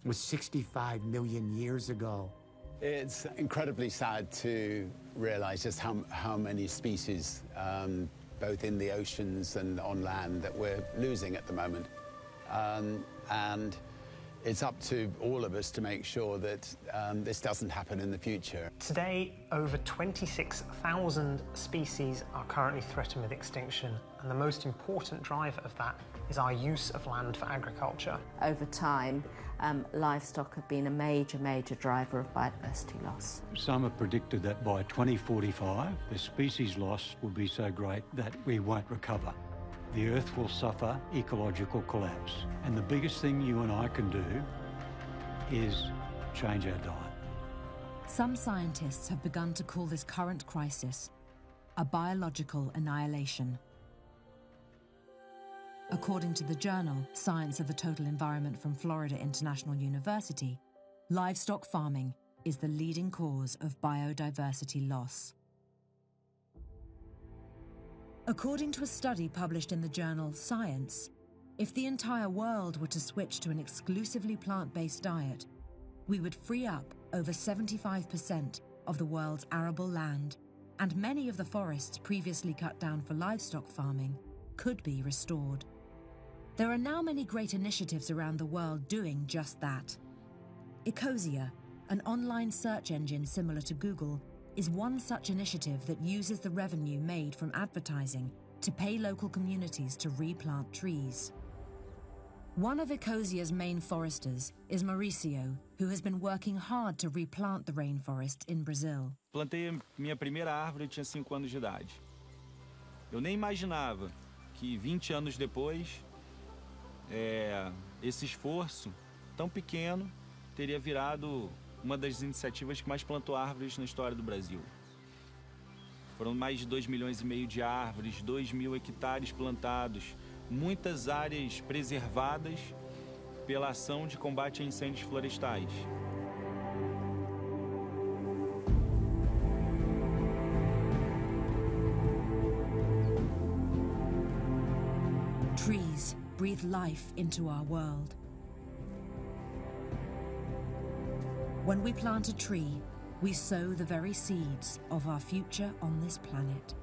was 65 million years ago. It's incredibly sad to realize just how many species, both in the oceans and on land, that we're losing at the moment. And it's up to all of us to make sure that this doesn't happen in the future. Today, over 26,000 species are currently threatened with extinction, and the most important driver of that is our use of land for agriculture. Over time, livestock have been a major driver of biodiversity loss. Some have predicted that by 2045, the species loss will be so great that we won't recover. The Earth will suffer ecological collapse. And the biggest thing you and I can do is change our diet. Some scientists have begun to call this current crisis a biological annihilation. According to the journal Science of the Total Environment from Florida International University, livestock farming is the leading cause of biodiversity loss. According to a study published in the journal Science, if the entire world were to switch to an exclusively plant-based diet, we would free up over 75% of the world's arable land, and many of the forests previously cut down for livestock farming could be restored. There are now many great initiatives around the world doing just that. Ecosia, an online search engine similar to Google, is one such initiative that uses the revenue made from advertising to pay local communities to replant trees. One of Ecosia's main foresters is Mauricio, who has been working hard to replant the rainforest in Brazil. Plantei minha primeira árvore, eu tinha 5 anos de idade. Eu nem imaginava que 20 anos depois, esse esforço tão pequeno teria virado uma das iniciativas que mais plantou árvores na história do Brasil. Foram mais de 2,5 milhões de árvores, 2.000 hectares plantados, muitas áreas preservadas pela ação de combate a incêndios florestais. Trees breathe life into our world. When we plant a tree, we sow the very seeds of our future on this planet.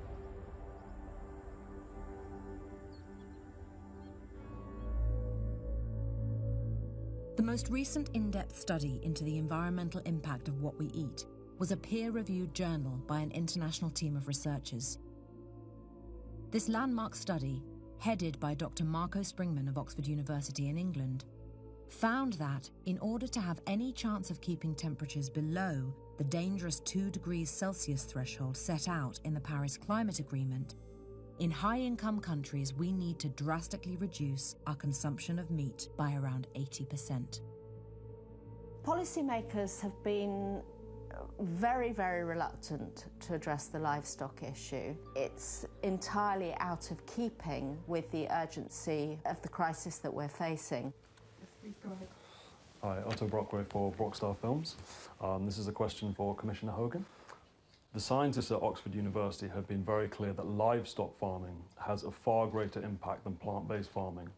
The most recent in-depth study into the environmental impact of what we eat was a peer-reviewed journal by an international team of researchers. This landmark study, headed by Dr. Marco Springman of Oxford University in England, found that in order to have any chance of keeping temperatures below the dangerous 2 degrees Celsius threshold set out in the Paris Climate Agreement, in high-income countries we need to drastically reduce our consumption of meat by around 80%. Policymakers have been very, very reluctant to address the livestock issue. It's entirely out of keeping with the urgency of the crisis that we're facing. Hi, Otto Brockway for Brockstar Films. This is a question for Commissioner Hogan. The scientists at Oxford University have been very clear that livestock farming has a far greater impact than plant-based farming.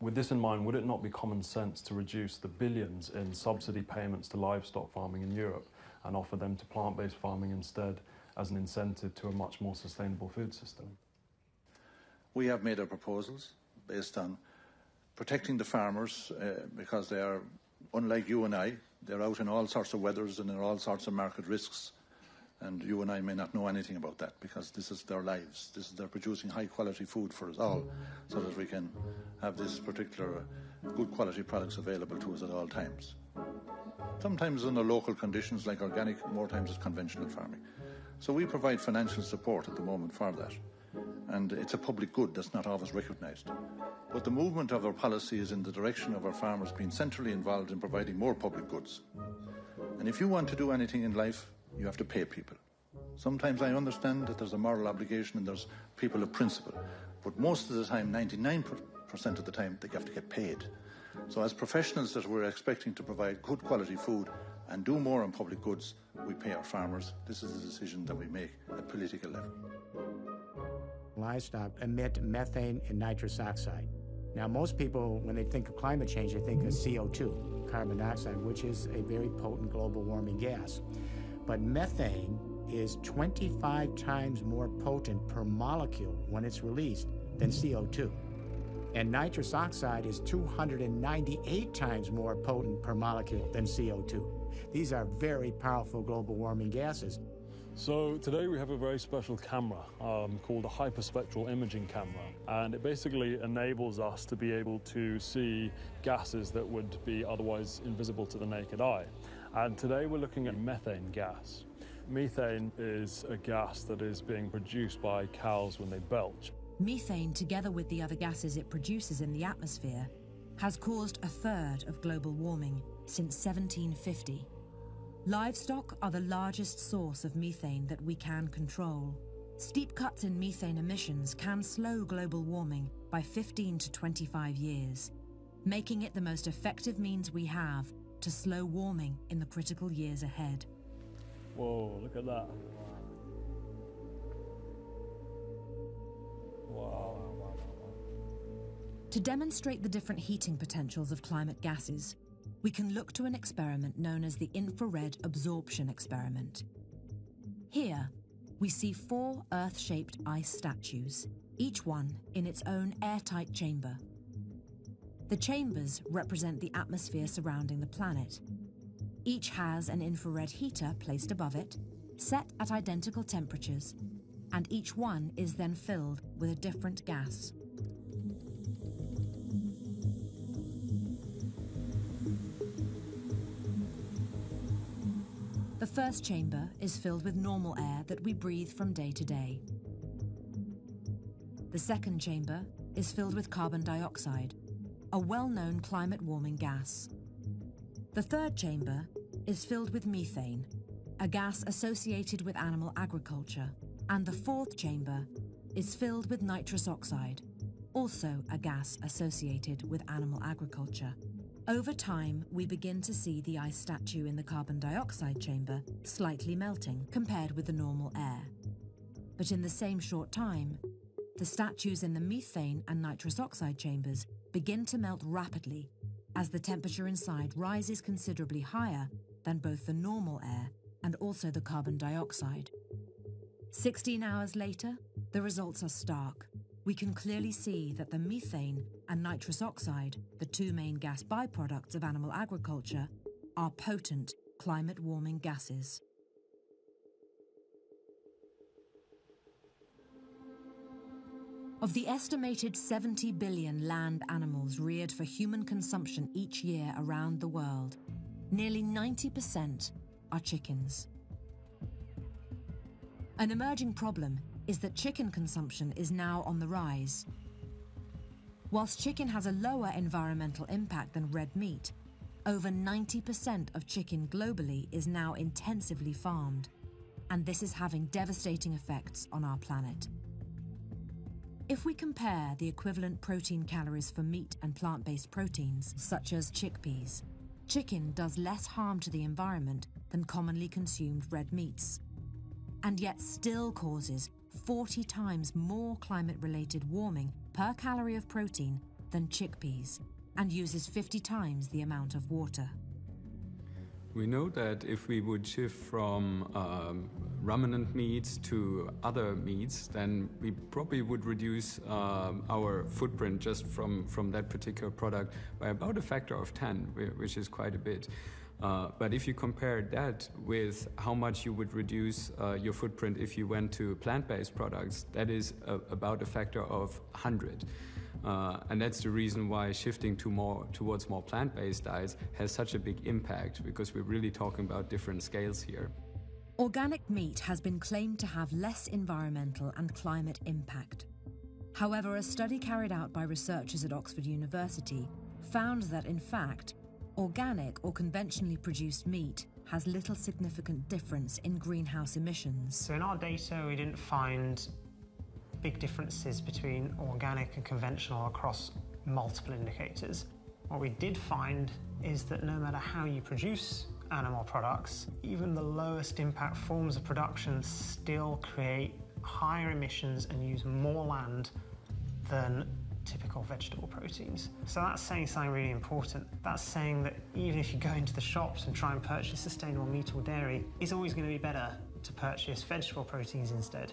With this in mind, would it not be common sense to reduce the billions in subsidy payments to livestock farming in Europe and offer them to plant-based farming instead as an incentive to a much more sustainable food system? We have made our proposals based on protecting the farmers because they are, unlike you and I, they're out in all sorts of weathers and in all sorts of market risks. And you and I may not know anything about that because this is their lives. They're producing high quality food for us all so that we can have this particular good quality products available to us at all times. Sometimes under local conditions like organic, more times it's conventional farming. So we provide financial support at the moment for that. And it's a public good that's not always recognised. But the movement of our policy is in the direction of our farmers being centrally involved in providing more public goods. And if you want to do anything in life, you have to pay people. Sometimes I understand that there's a moral obligation and there's people of principle. But most of the time, 99% of the time, they have to get paid. So as professionals that we're expecting to provide good quality food and do more on public goods, we pay our farmers. This is a decision that we make at political level. Livestock emit methane and nitrous oxide. Now, most people, when they think of climate change, they think of CO2, carbon dioxide, which is a very potent global warming gas. But methane is 25 times more potent per molecule when it's released than CO2. And nitrous oxide is 298 times more potent per molecule than CO2. These are very powerful global warming gases. So today we have a very special camera called a hyperspectral imaging camera, and it basically enables us to be able to see gases that would be otherwise invisible to the naked eye. And today we're looking at methane gas. Methane is a gas that is being produced by cows when they belch. Methane, together with the other gases it produces in the atmosphere, has caused a third of global warming since 1750. Livestock are the largest source of methane that we can control. Steep cuts in methane emissions can slow global warming by 15 to 25 years, making it the most effective means we have to slow warming in the critical years ahead. Whoa, look at that. Wow. To demonstrate the different heating potentials of climate gases, we can look to an experiment known as the infrared absorption experiment. Here, we see 4 Earth-shaped ice statues, each one in its own airtight chamber. The chambers represent the atmosphere surrounding the planet. Each has an infrared heater placed above it, set at identical temperatures, and each one is then filled with a different gas. The first chamber is filled with normal air that we breathe from day to day. The second chamber is filled with carbon dioxide, a well-known climate-warming gas. The third chamber is filled with methane, a gas associated with animal agriculture. And the fourth chamber is filled with nitrous oxide, also a gas associated with animal agriculture. Over time, we begin to see the ice statue in the carbon dioxide chamber slightly melting compared with the normal air. But in the same short time, the statues in the methane and nitrous oxide chambers begin to melt rapidly as the temperature inside rises considerably higher than both the normal air and also the carbon dioxide. 16 hours later, the results are stark. We can clearly see that the methane and nitrous oxide, the 2 main gas byproducts of animal agriculture, are potent climate-warming gases. Of the estimated 70 billion land animals reared for human consumption each year around the world, nearly 90% are chickens. An emerging problem is that chicken consumption is now on the rise. Whilst chicken has a lower environmental impact than red meat, over 90% of chicken globally is now intensively farmed, and this is having devastating effects on our planet. If we compare the equivalent protein calories for meat and plant-based proteins, such as chickpeas, chicken does less harm to the environment than commonly consumed red meats, and yet still causes 40 times more climate-related warming per calorie of protein than chickpeas, and uses 50 times the amount of water. We know that if we would shift from ruminant meats to other meats, then we probably would reduce our footprint just from that particular product by about a factor of 10, which is quite a bit. But if you compare that with how much you would reduce your footprint if you went to plant-based products, that is about a factor of 100. And that's the reason why shifting towards more plant-based diets has such a big impact, because we're really talking about different scales here. Organic meat has been claimed to have less environmental and climate impact. However, a study carried out by researchers at Oxford University found that, in fact, organic or conventionally produced meat has little significant difference in greenhouse emissions. So in our data, we didn't find big differences between organic and conventional across multiple indicators. What we did find is that no matter how you produce animal products, even the lowest impact forms of production still create higher emissions and use more land than typical vegetable proteins. So that's saying something really important. That's saying that even if you go into the shops and try and purchase sustainable meat or dairy, it's always going to be better to purchase vegetable proteins instead.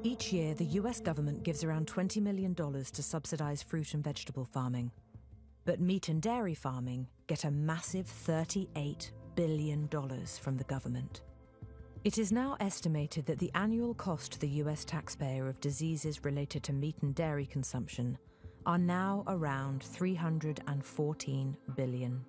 Each year, the US government gives around $20 million to subsidize fruit and vegetable farming. But meat and dairy farming get a massive $38 billion from the government. It is now estimated that the annual cost to the US taxpayer of diseases related to meat and dairy consumption are now around $314 billion.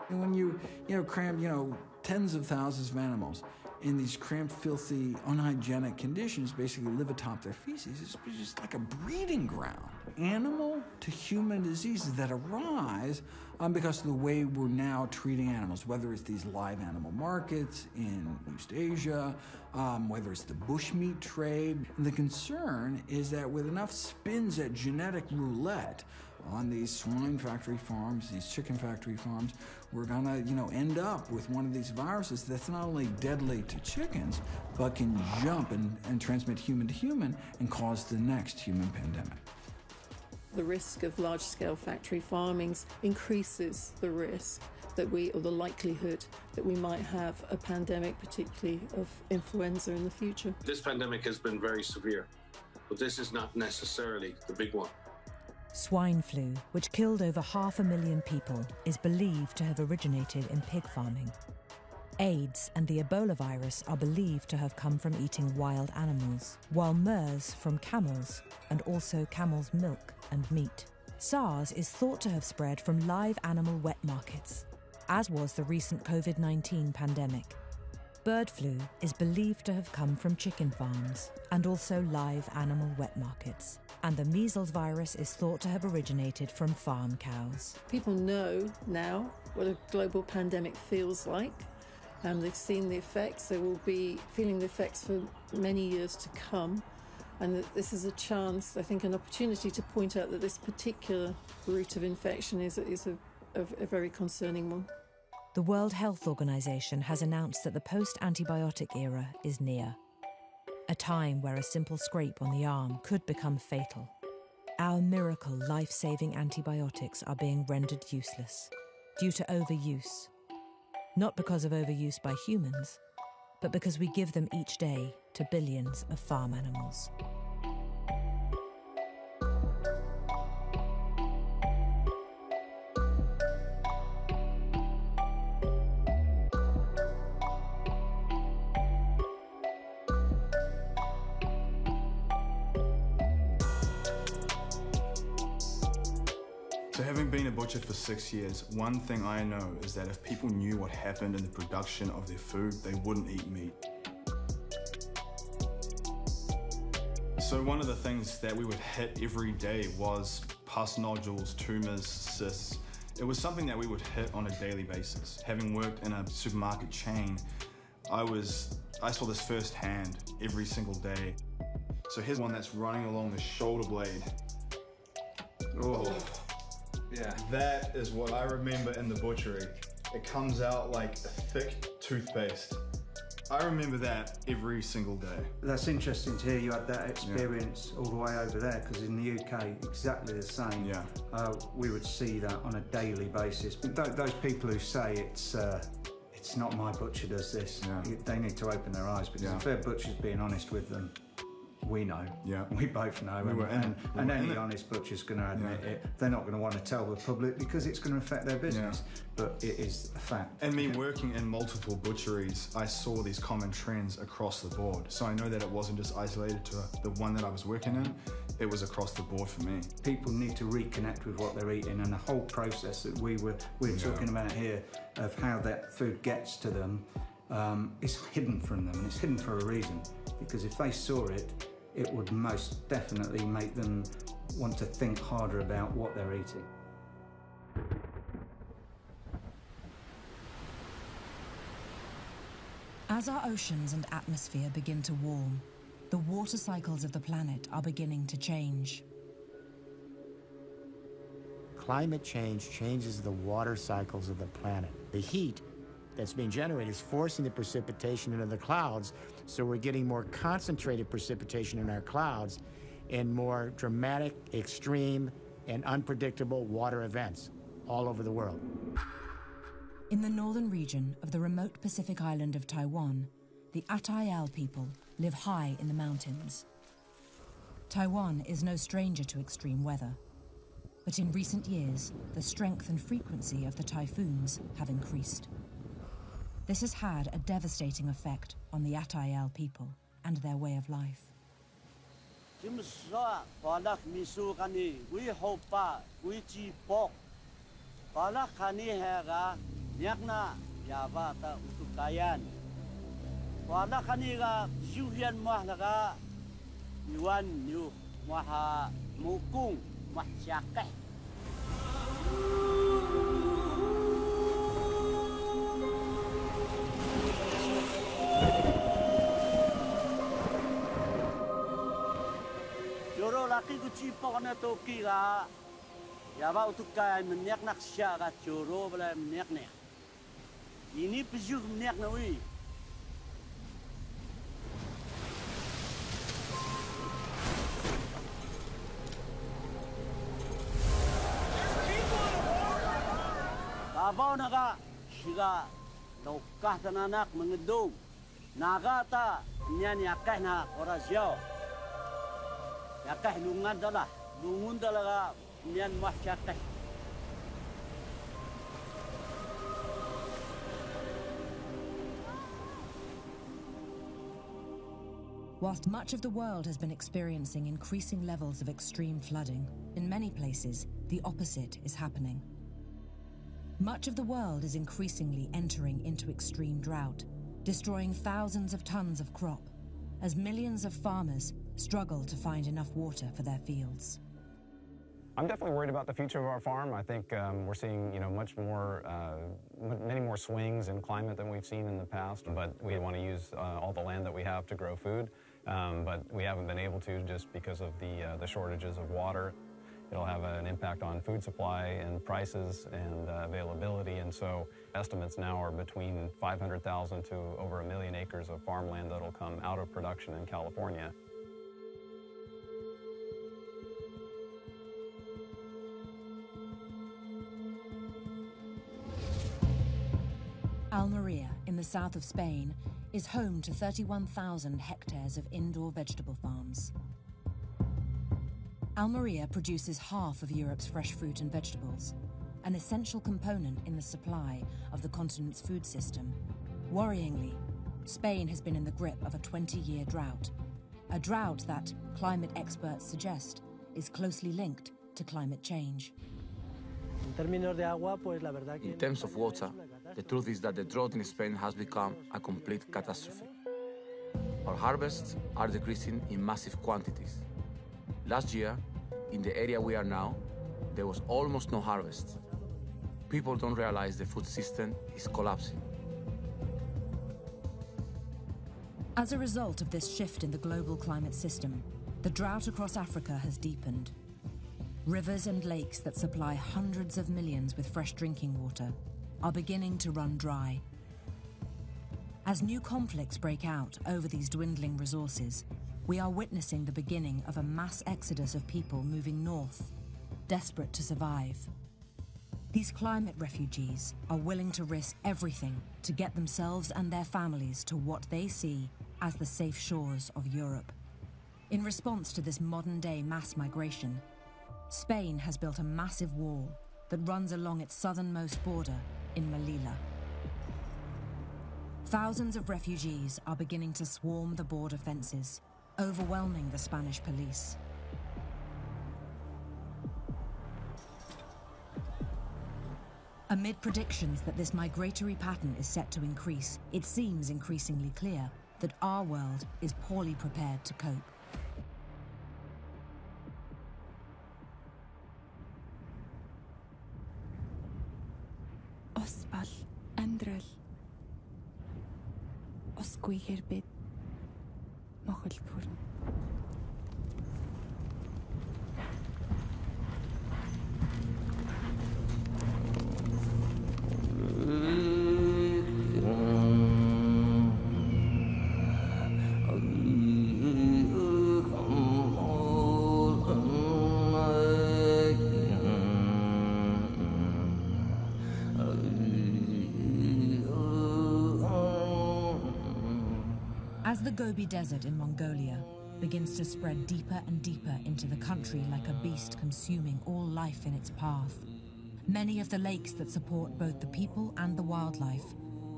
And when you cram, tens of thousands of animals in these cramped, filthy, unhygienic conditions basically live atop their feces. It's just like a breeding ground. Animal to human diseases that arise because of the way we're now treating animals, whether it's these live animal markets in East Asia, whether it's the bushmeat trade. And the concern is that with enough spins at genetic roulette on these swine factory farms, these chicken factory farms, we're gonna, end up with one of these viruses that's not only deadly to chickens, but can jump and transmit human to human and cause the next human pandemic. The risk of large-scale factory farmings increases the risk that or the likelihood that we might have a pandemic, particularly of influenza in the future. This pandemic has been very severe, but this is not necessarily the big one. Swine flu, which killed over 500,000 people, is believed to have originated in pig farming. AIDS and the Ebola virus are believed to have come from eating wild animals, while MERS from camels, and also camel's milk and meat. SARS is thought to have spread from live animal wet markets, as was the recent COVID-19 pandemic. Bird flu is believed to have come from chicken farms and also live animal wet markets. And the measles virus is thought to have originated from farm cows. People know now what a global pandemic feels like. They've seen the effects. They will be feeling the effects for many years to come. And that this is a chance, I think, an opportunity to point out that this particular route of infection is a very concerning one. The World Health Organization has announced that the post-antibiotic era is near. A time where a simple scrape on the arm could become fatal. Our miracle life-saving antibiotics are being rendered useless due to overuse. Not because of overuse by humans, but because we give them each day to billions of farm animals. So having been a butcher for 6 years, one thing I know is that if people knew what happened in the production of their food, they wouldn't eat meat. So one of the things that we would hit every day was pus nodules, tumors, cysts. It was something that we would hit on a daily basis. Having worked in a supermarket chain, I saw this firsthand every single day. So here's one that's running along the shoulder blade. Oh. Yeah, that is what I remember in the butchery. It comes out like a thick toothpaste. I remember that every single day. That's interesting to hear you had that experience all the way over there, because in the UK, exactly the same. Yeah. We would see that on a daily basis. But those people who say it's not my butcher does this, they need to open their eyes, because if their butcher's being honest with them, we know. Yeah. We both know. And any honest butcher's going to admit it. They're not going to want to tell the public because it's going to affect their business. Yeah. But it is a fact. And me working in multiple butcheries, I saw these common trends across the board. So I know that it wasn't just isolated to the one that I was working in. It was across the board for me. People need to reconnect with what they're eating, and the whole process that we're talking about here of how that food gets to them is hidden from them. And it's hidden for a reason, because if they saw it, it would most definitely make them want to think harder about what they're eating. As our oceans and atmosphere begin to warm, the water cycles of the planet are beginning to change. Climate change changes the water cycles of the planet. The heat that's being generated is forcing the precipitation into the clouds, so we're getting more concentrated precipitation in our clouds and more dramatic, extreme, and unpredictable water events all over the world. In the northern region of the remote Pacific island of Taiwan, the Atayal people live high in the mountains. Taiwan is no stranger to extreme weather, but in recent years, the strength and frequency of the typhoons have increased. This has had a devastating effect on the Atayal people and their way of life. Wala kaniga syuhian mahlaga yuan yu maha mukung mahsyakeh. Joro laki kucipo na to kira. Yaba utukai meniak nak syaga joro bela meniak nih. Ini pejuh meniak nawi. Abaw naga siga dokah tananak mengedung naga ta nyan yakah na orasyo yakah lungan dalaga nyan masyakah. Whilst much of the world has been experiencing increasing levels of extreme flooding, in many places the opposite is happening. Much of the world is increasingly entering into extreme drought, destroying thousands of tons of crop, as millions of farmers struggle to find enough water for their fields. I'm definitely worried about the future of our farm. I think we're seeing, many more swings in climate than we've seen in the past. But we want to use all the land that we have to grow food, but we haven't been able to just because of the shortages of water. It'll have an impact on food supply and prices and availability, and so estimates now are between 500,000 to over 1 million acres of farmland that'll come out of production in California. Almeria, in the south of Spain, is home to 31,000 hectares of indoor vegetable farms. Almeria produces half of Europe's fresh fruit and vegetables, an essential component in the supply of the continent's food system. Worryingly, Spain has been in the grip of a 20-year drought, a drought that, climate experts suggest, is closely linked to climate change. In terms of water, the truth is that the drought in Spain has become a complete catastrophe. Our harvests are decreasing in massive quantities. Last year, in the area we are now, there was almost no harvest. People don't realize the food system is collapsing. As a result of this shift in the global climate system, the drought across Africa has deepened. Rivers and lakes that supply hundreds of millions with fresh drinking water are beginning to run dry. As new conflicts break out over these dwindling resources, we are witnessing the beginning of a mass exodus of people moving north, desperate to survive. These climate refugees are willing to risk everything to get themselves and their families to what they see as the safe shores of Europe. In response to this modern-day mass migration, Spain has built a massive wall that runs along its southernmost border in Melilla. Thousands of refugees are beginning to swarm the border fences, overwhelming the Spanish police. Amid predictions that this migratory pattern is set to increase, it seems increasingly clear that our world is poorly prepared to cope. Osbal, Andrel, Osquig bit, Mochelpur. As the Gobi Desert in Mongolia begins to spread deeper and deeper into the country like a beast consuming all life in its path, many of the lakes that support both the people and the wildlife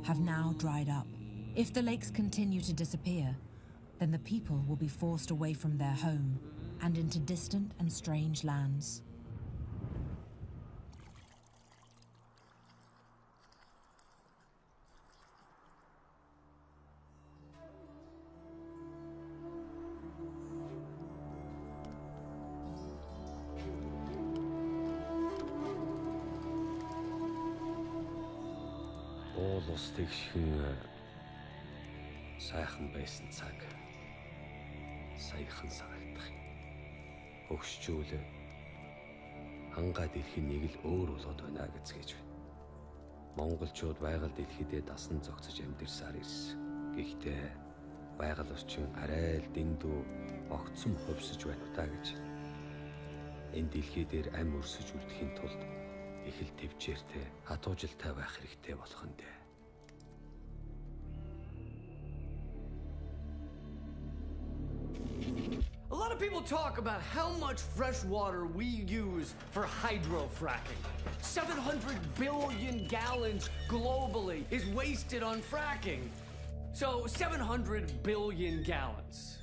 have now dried up. If the lakes continue to disappear, then the people will be forced away from their home and into distant and strange lands. улс тэгшхэн сайхан байсан цаг. Саяхан санагдах. Өгшчүүл хангаа дэлхийн нэг л өөр болоод байна гэж байна. Монголчууд байгаль дэлхийдээ дасан зогсож амьдэрсаар ирсэн. Гэхдээ байгаль орчин арай л дэндүү огцом хувьсаж байна уу та гэж. Энэ дэлхий дээр ам өрсөж үлдэхийн тулд их л төвчээртэй хатуужилтай байх хэрэгтэй болох нь дээ. A lot of people talk about how much fresh water we use for hydrofracking. 700 billion gallons globally is wasted on fracking. So 700 billion gallons.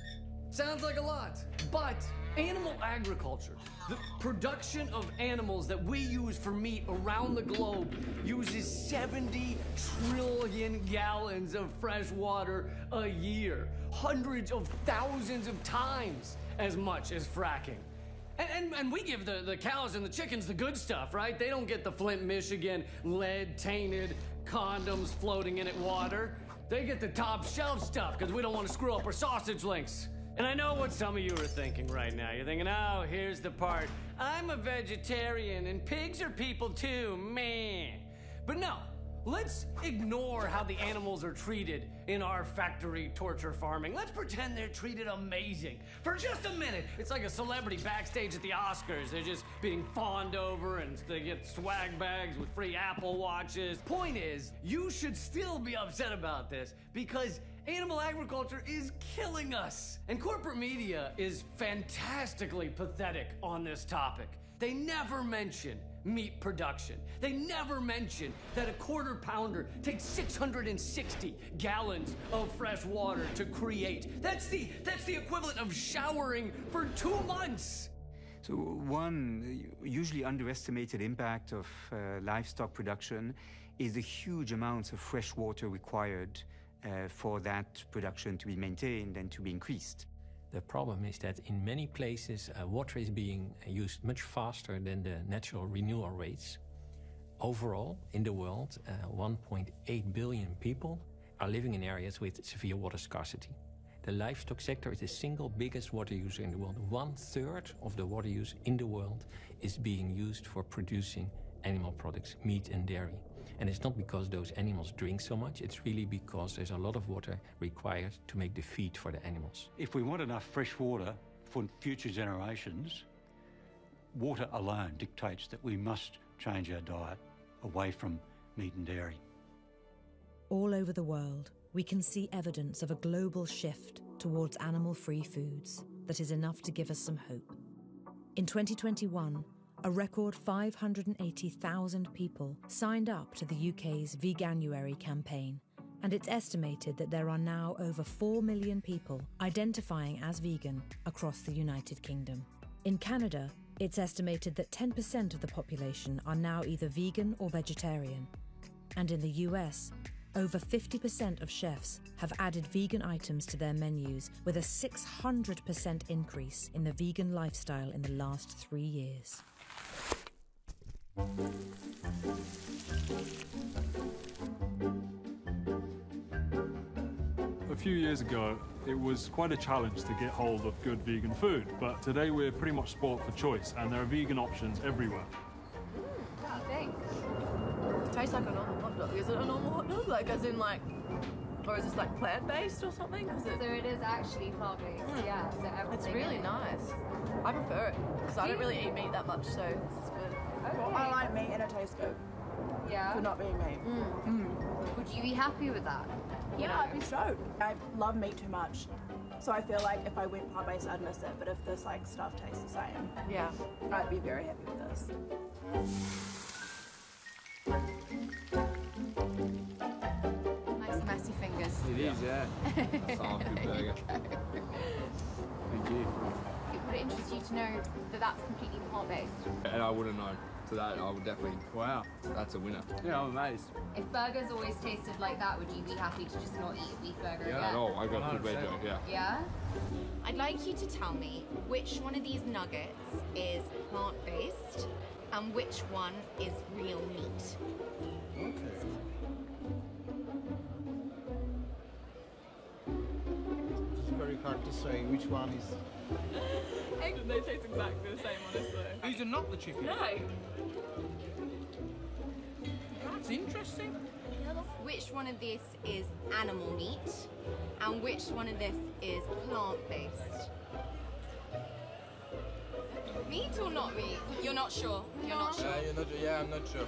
Sounds like a lot, but animal agriculture, the production of animals that we use for meat around the globe, uses 70 trillion gallons of fresh water a year. Hundreds of thousands of times as much as fracking. And we give the cows and the chickens the good stuff, right? They don't get the Flint, Michigan, lead-tainted condoms floating in it water. They get the top shelf stuff because we don't want to screw up our sausage links. And I know what some of you are thinking right now. You're thinking, oh, here's the part. I'm a vegetarian and pigs are people too, man. But no, let's ignore how the animals are treated in our factory torture farming. Let's pretend they're treated amazing for just a minute. It's like a celebrity backstage at the Oscars. They're just being fawned over and they get swag bags with free Apple Watches. Point is, you should still be upset about this because animal agriculture is killing us. And corporate media is fantastically pathetic on this topic. They never mention meat production. They never mention that a quarter pounder takes 660 gallons of fresh water to create. That's the equivalent of showering for 2 months. So one usually underestimated impact of livestock production is the huge amounts of fresh water required for that production to be maintained and to be increased. The problem is that in many places, water is being used much faster than the natural renewal rates. Overall, in the world, 1.8 billion people are living in areas with severe water scarcity. The livestock sector is the single biggest water user in the world. 1/3 of the water use in the world is being used for producing animal products, meat and dairy. And it's not because those animals drink so much, it's really because there's a lot of water required to make the feed for the animals. If we want enough fresh water for future generations, water alone dictates that we must change our diet away from meat and dairy. All over the world, we can see evidence of a global shift towards animal-free foods that is enough to give us some hope. In 2021, a record 580,000 people signed up to the UK's Veganuary campaign, and it's estimated that there are now over 4 million people identifying as vegan across the United Kingdom. In Canada, it's estimated that 10% of the population are now either vegan or vegetarian. And in the US, over 50% of chefs have added vegan items to their menus, with a 600% increase in the vegan lifestyle in the last 3 years. A few years ago, it was quite a challenge to get hold of good vegan food, but today we're pretty much spoilt for choice, and there are vegan options everywhere. I think. It tastes like a normal hot dog. Is it a normal hot dog? Like, as in, like, or is this like plant-based or something? So it is actually plant-based, yeah. So It's really nice. I prefer it, because I don't really eat meat that much, so this is good. Okay. Well, I like meat and it tastes good. Yeah. For not being meat. Would you be happy with that? Yeah, I'd be stoked. I love meat too much, so I feel like if I went plant-based, I'd miss it. But if this like stuff tastes the same, yeah, I'd be very happy with this. Nice messy fingers. It is, yeah. Sounds good burger. Thank you. Would it interest you to know that that's completely plant-based? And I wouldn't know. So that I would definitely, wow, that's a winner. Yeah, I'm amazed. If burgers always tasted like that, would you be happy to just not eat a beef burger Yeah, again? no, I got good veg, yeah. Yeah? I'd like you to tell me which one of these nuggets is plant-based and which one is real meat. hard to say which one is. They taste exactly the same, honestly. These are not the chicken. No. That's interesting. Which one of this is animal meat, and which one of this is plant-based? Meat or not meat? You're not sure. You're not sure. You're not, yeah, I'm not sure.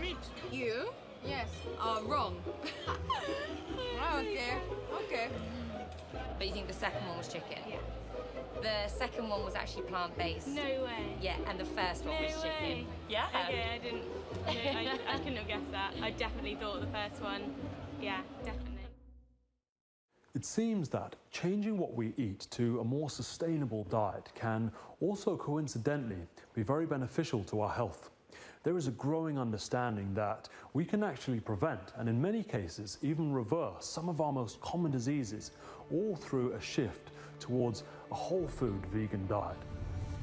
Meat. You? Yes. Are wrong. Okay. Okay. But you think the second one was chicken? Yeah. The second one was actually plant-based. No way. Yeah, and the first one was chicken. Yeah. Okay, I didn't. No, I couldn't have guessed that. I definitely thought the first one. Yeah, definitely. It seems that changing what we eat to a more sustainable diet can also coincidentally be very beneficial to our health. There is a growing understanding that we can actually prevent, and in many cases even reverse, some of our most common diseases, all through a shift towards a whole food vegan diet.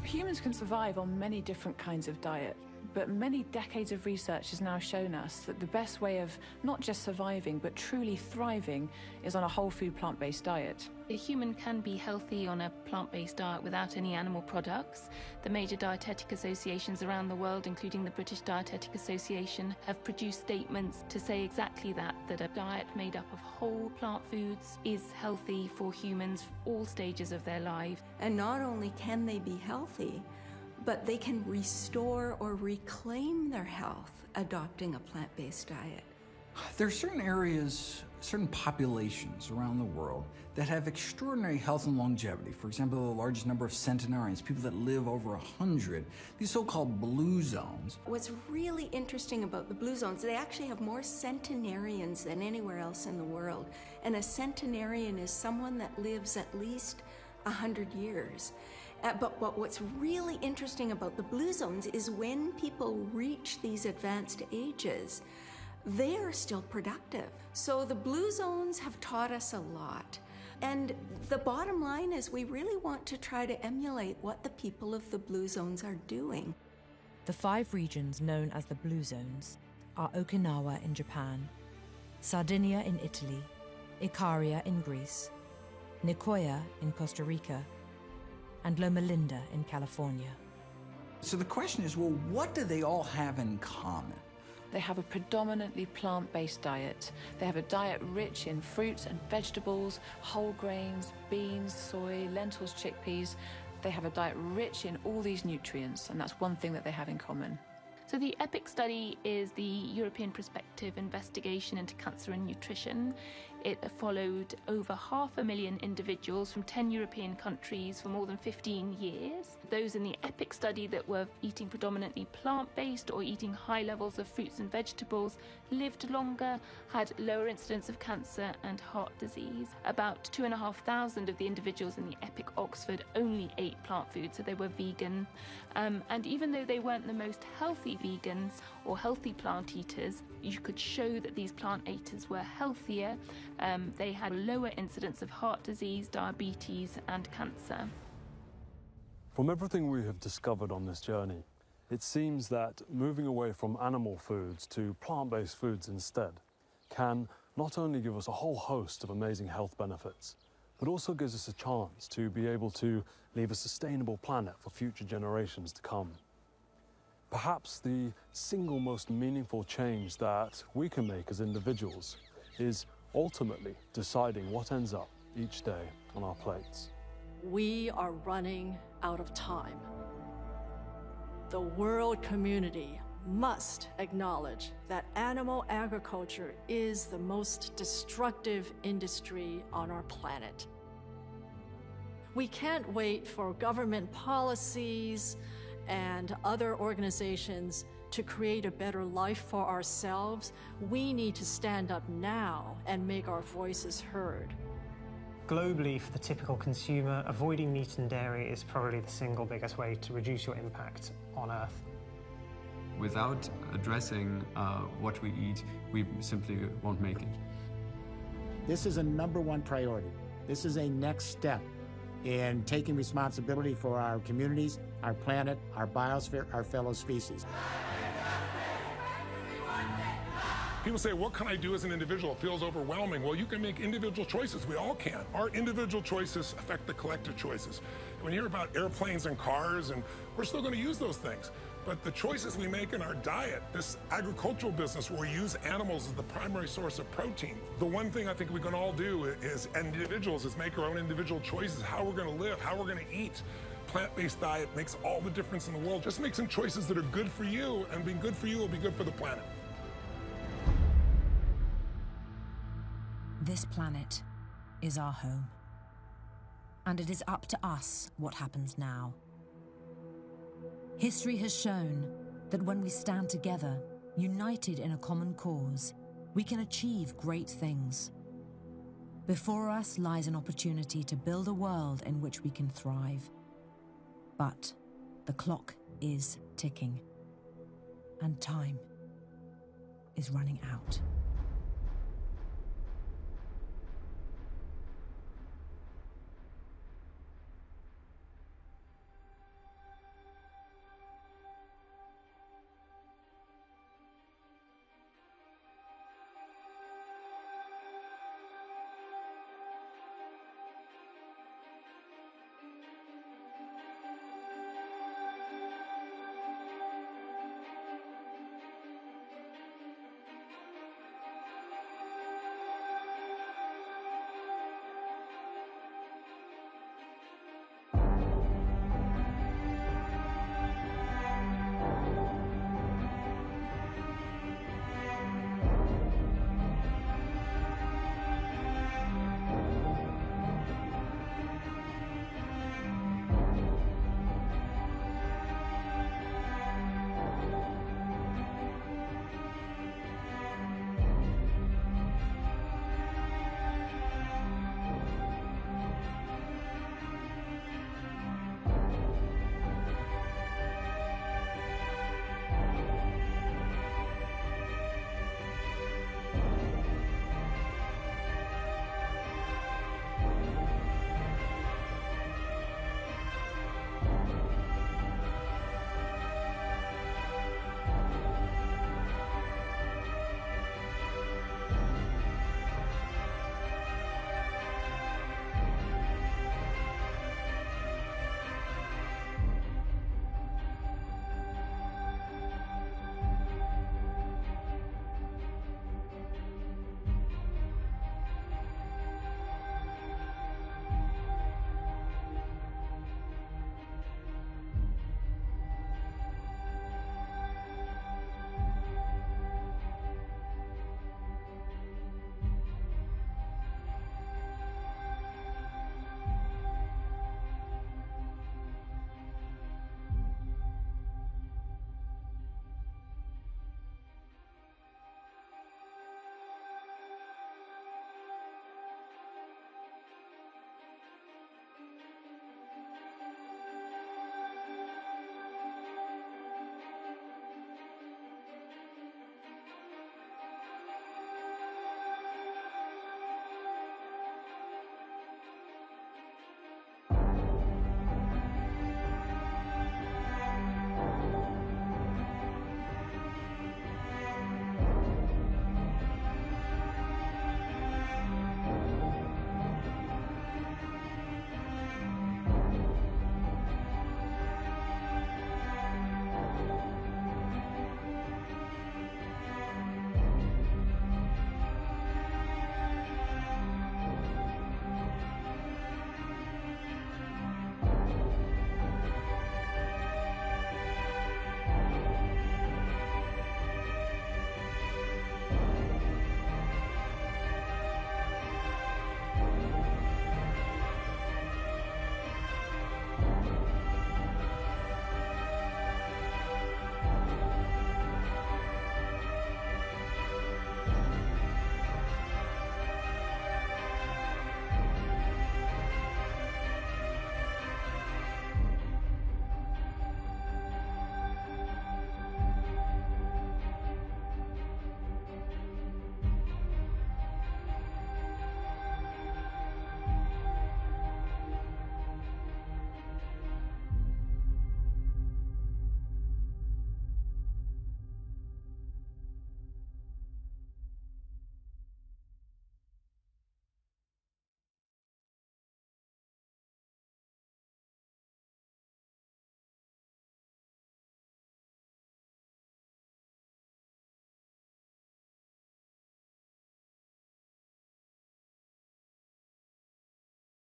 Humans can survive on many different kinds of diet, but many decades of research has now shown us that the best way of not just surviving but truly thriving is on a whole food plant-based diet. A human can be healthy on a plant-based diet without any animal products. The major dietetic associations around the world, including the British Dietetic Association, have produced statements to say exactly that a diet made up of whole plant foods is healthy for humans all stages of their lives. And not only can they be healthy, but they can restore or reclaim their health adopting a plant-based diet. There are certain areas, certain populations around the world that have extraordinary health and longevity. For example, the largest number of centenarians, people that live over 100, these so-called blue zones. What's really interesting about the blue zones, they actually have more centenarians than anywhere else in the world. And a centenarian is someone that lives at least 100 years. But what's really interesting about the blue zones is when people reach these advanced ages, they are still productive. So the blue zones have taught us a lot. And the bottom line is we really want to try to emulate what the people of the blue zones are doing. The 5 regions known as the Blue Zones are Okinawa in Japan, Sardinia in Italy, Ikaria in Greece, Nicoya in Costa Rica, and Loma Linda in California. So the question is, well, what do they all have in common? They have a predominantly plant-based diet. They have a diet rich in fruits and vegetables, whole grains, beans, soy, lentils, chickpeas. They have a diet rich in all these nutrients, and that's one thing that they have in common. So the EPIC study is the European Prospective Investigation into Cancer and Nutrition. It followed over 500,000 individuals from 10 European countries for more than 15 years. Those in the EPIC study that were eating predominantly plant-based or eating high levels of fruits and vegetables lived longer, had lower incidence of cancer and heart disease. About 2,500 of the individuals in the EPIC Oxford only ate plant food, so they were vegan. And even though they weren't the most healthy vegans or healthy plant eaters, you could show that these plant eaters were healthier. They had a lower incidence of heart disease, diabetes, and cancer. From everything we have discovered on this journey, it seems that moving away from animal foods to plant-based foods instead can not only give us a whole host of amazing health benefits, but also gives us a chance to be able to leave a sustainable planet for future generations to come. Perhaps the single most meaningful change that we can make as individuals is ultimately deciding what ends up each day on our plates. We are running out of time. The world community must acknowledge that animal agriculture is the most destructive industry on our planet. We can't wait for government policies and other organizations to create a better life for ourselves. We need to stand up now and make our voices heard. Globally, for the typical consumer, avoiding meat and dairy is probably the single biggest way to reduce your impact on Earth. Without addressing what we eat, we simply won't make it. This is a #1 priority. This is a next step in taking responsibility for our communities, our planet, our biosphere, our fellow species. People say, what can I do as an individual? It feels overwhelming. Well, you can make individual choices. We all can. Our individual choices affect the collective choices. When you hear about airplanes and cars, and we're still going to use those things. But the choices we make in our diet, this agricultural business where we use animals as the primary source of protein, the one thing I think we can all do is, and individuals, is make our own individual choices, how we're going to live, how we're going to eat. Plant-based diet makes all the difference in the world. Just make some choices that are good for you, and being good for you will be good for the planet. This planet is our home. And it is up to us what happens now. History has shown that when we stand together, united in a common cause, we can achieve great things. Before us lies an opportunity to build a world in which we can thrive. But the clock is ticking, and time is running out.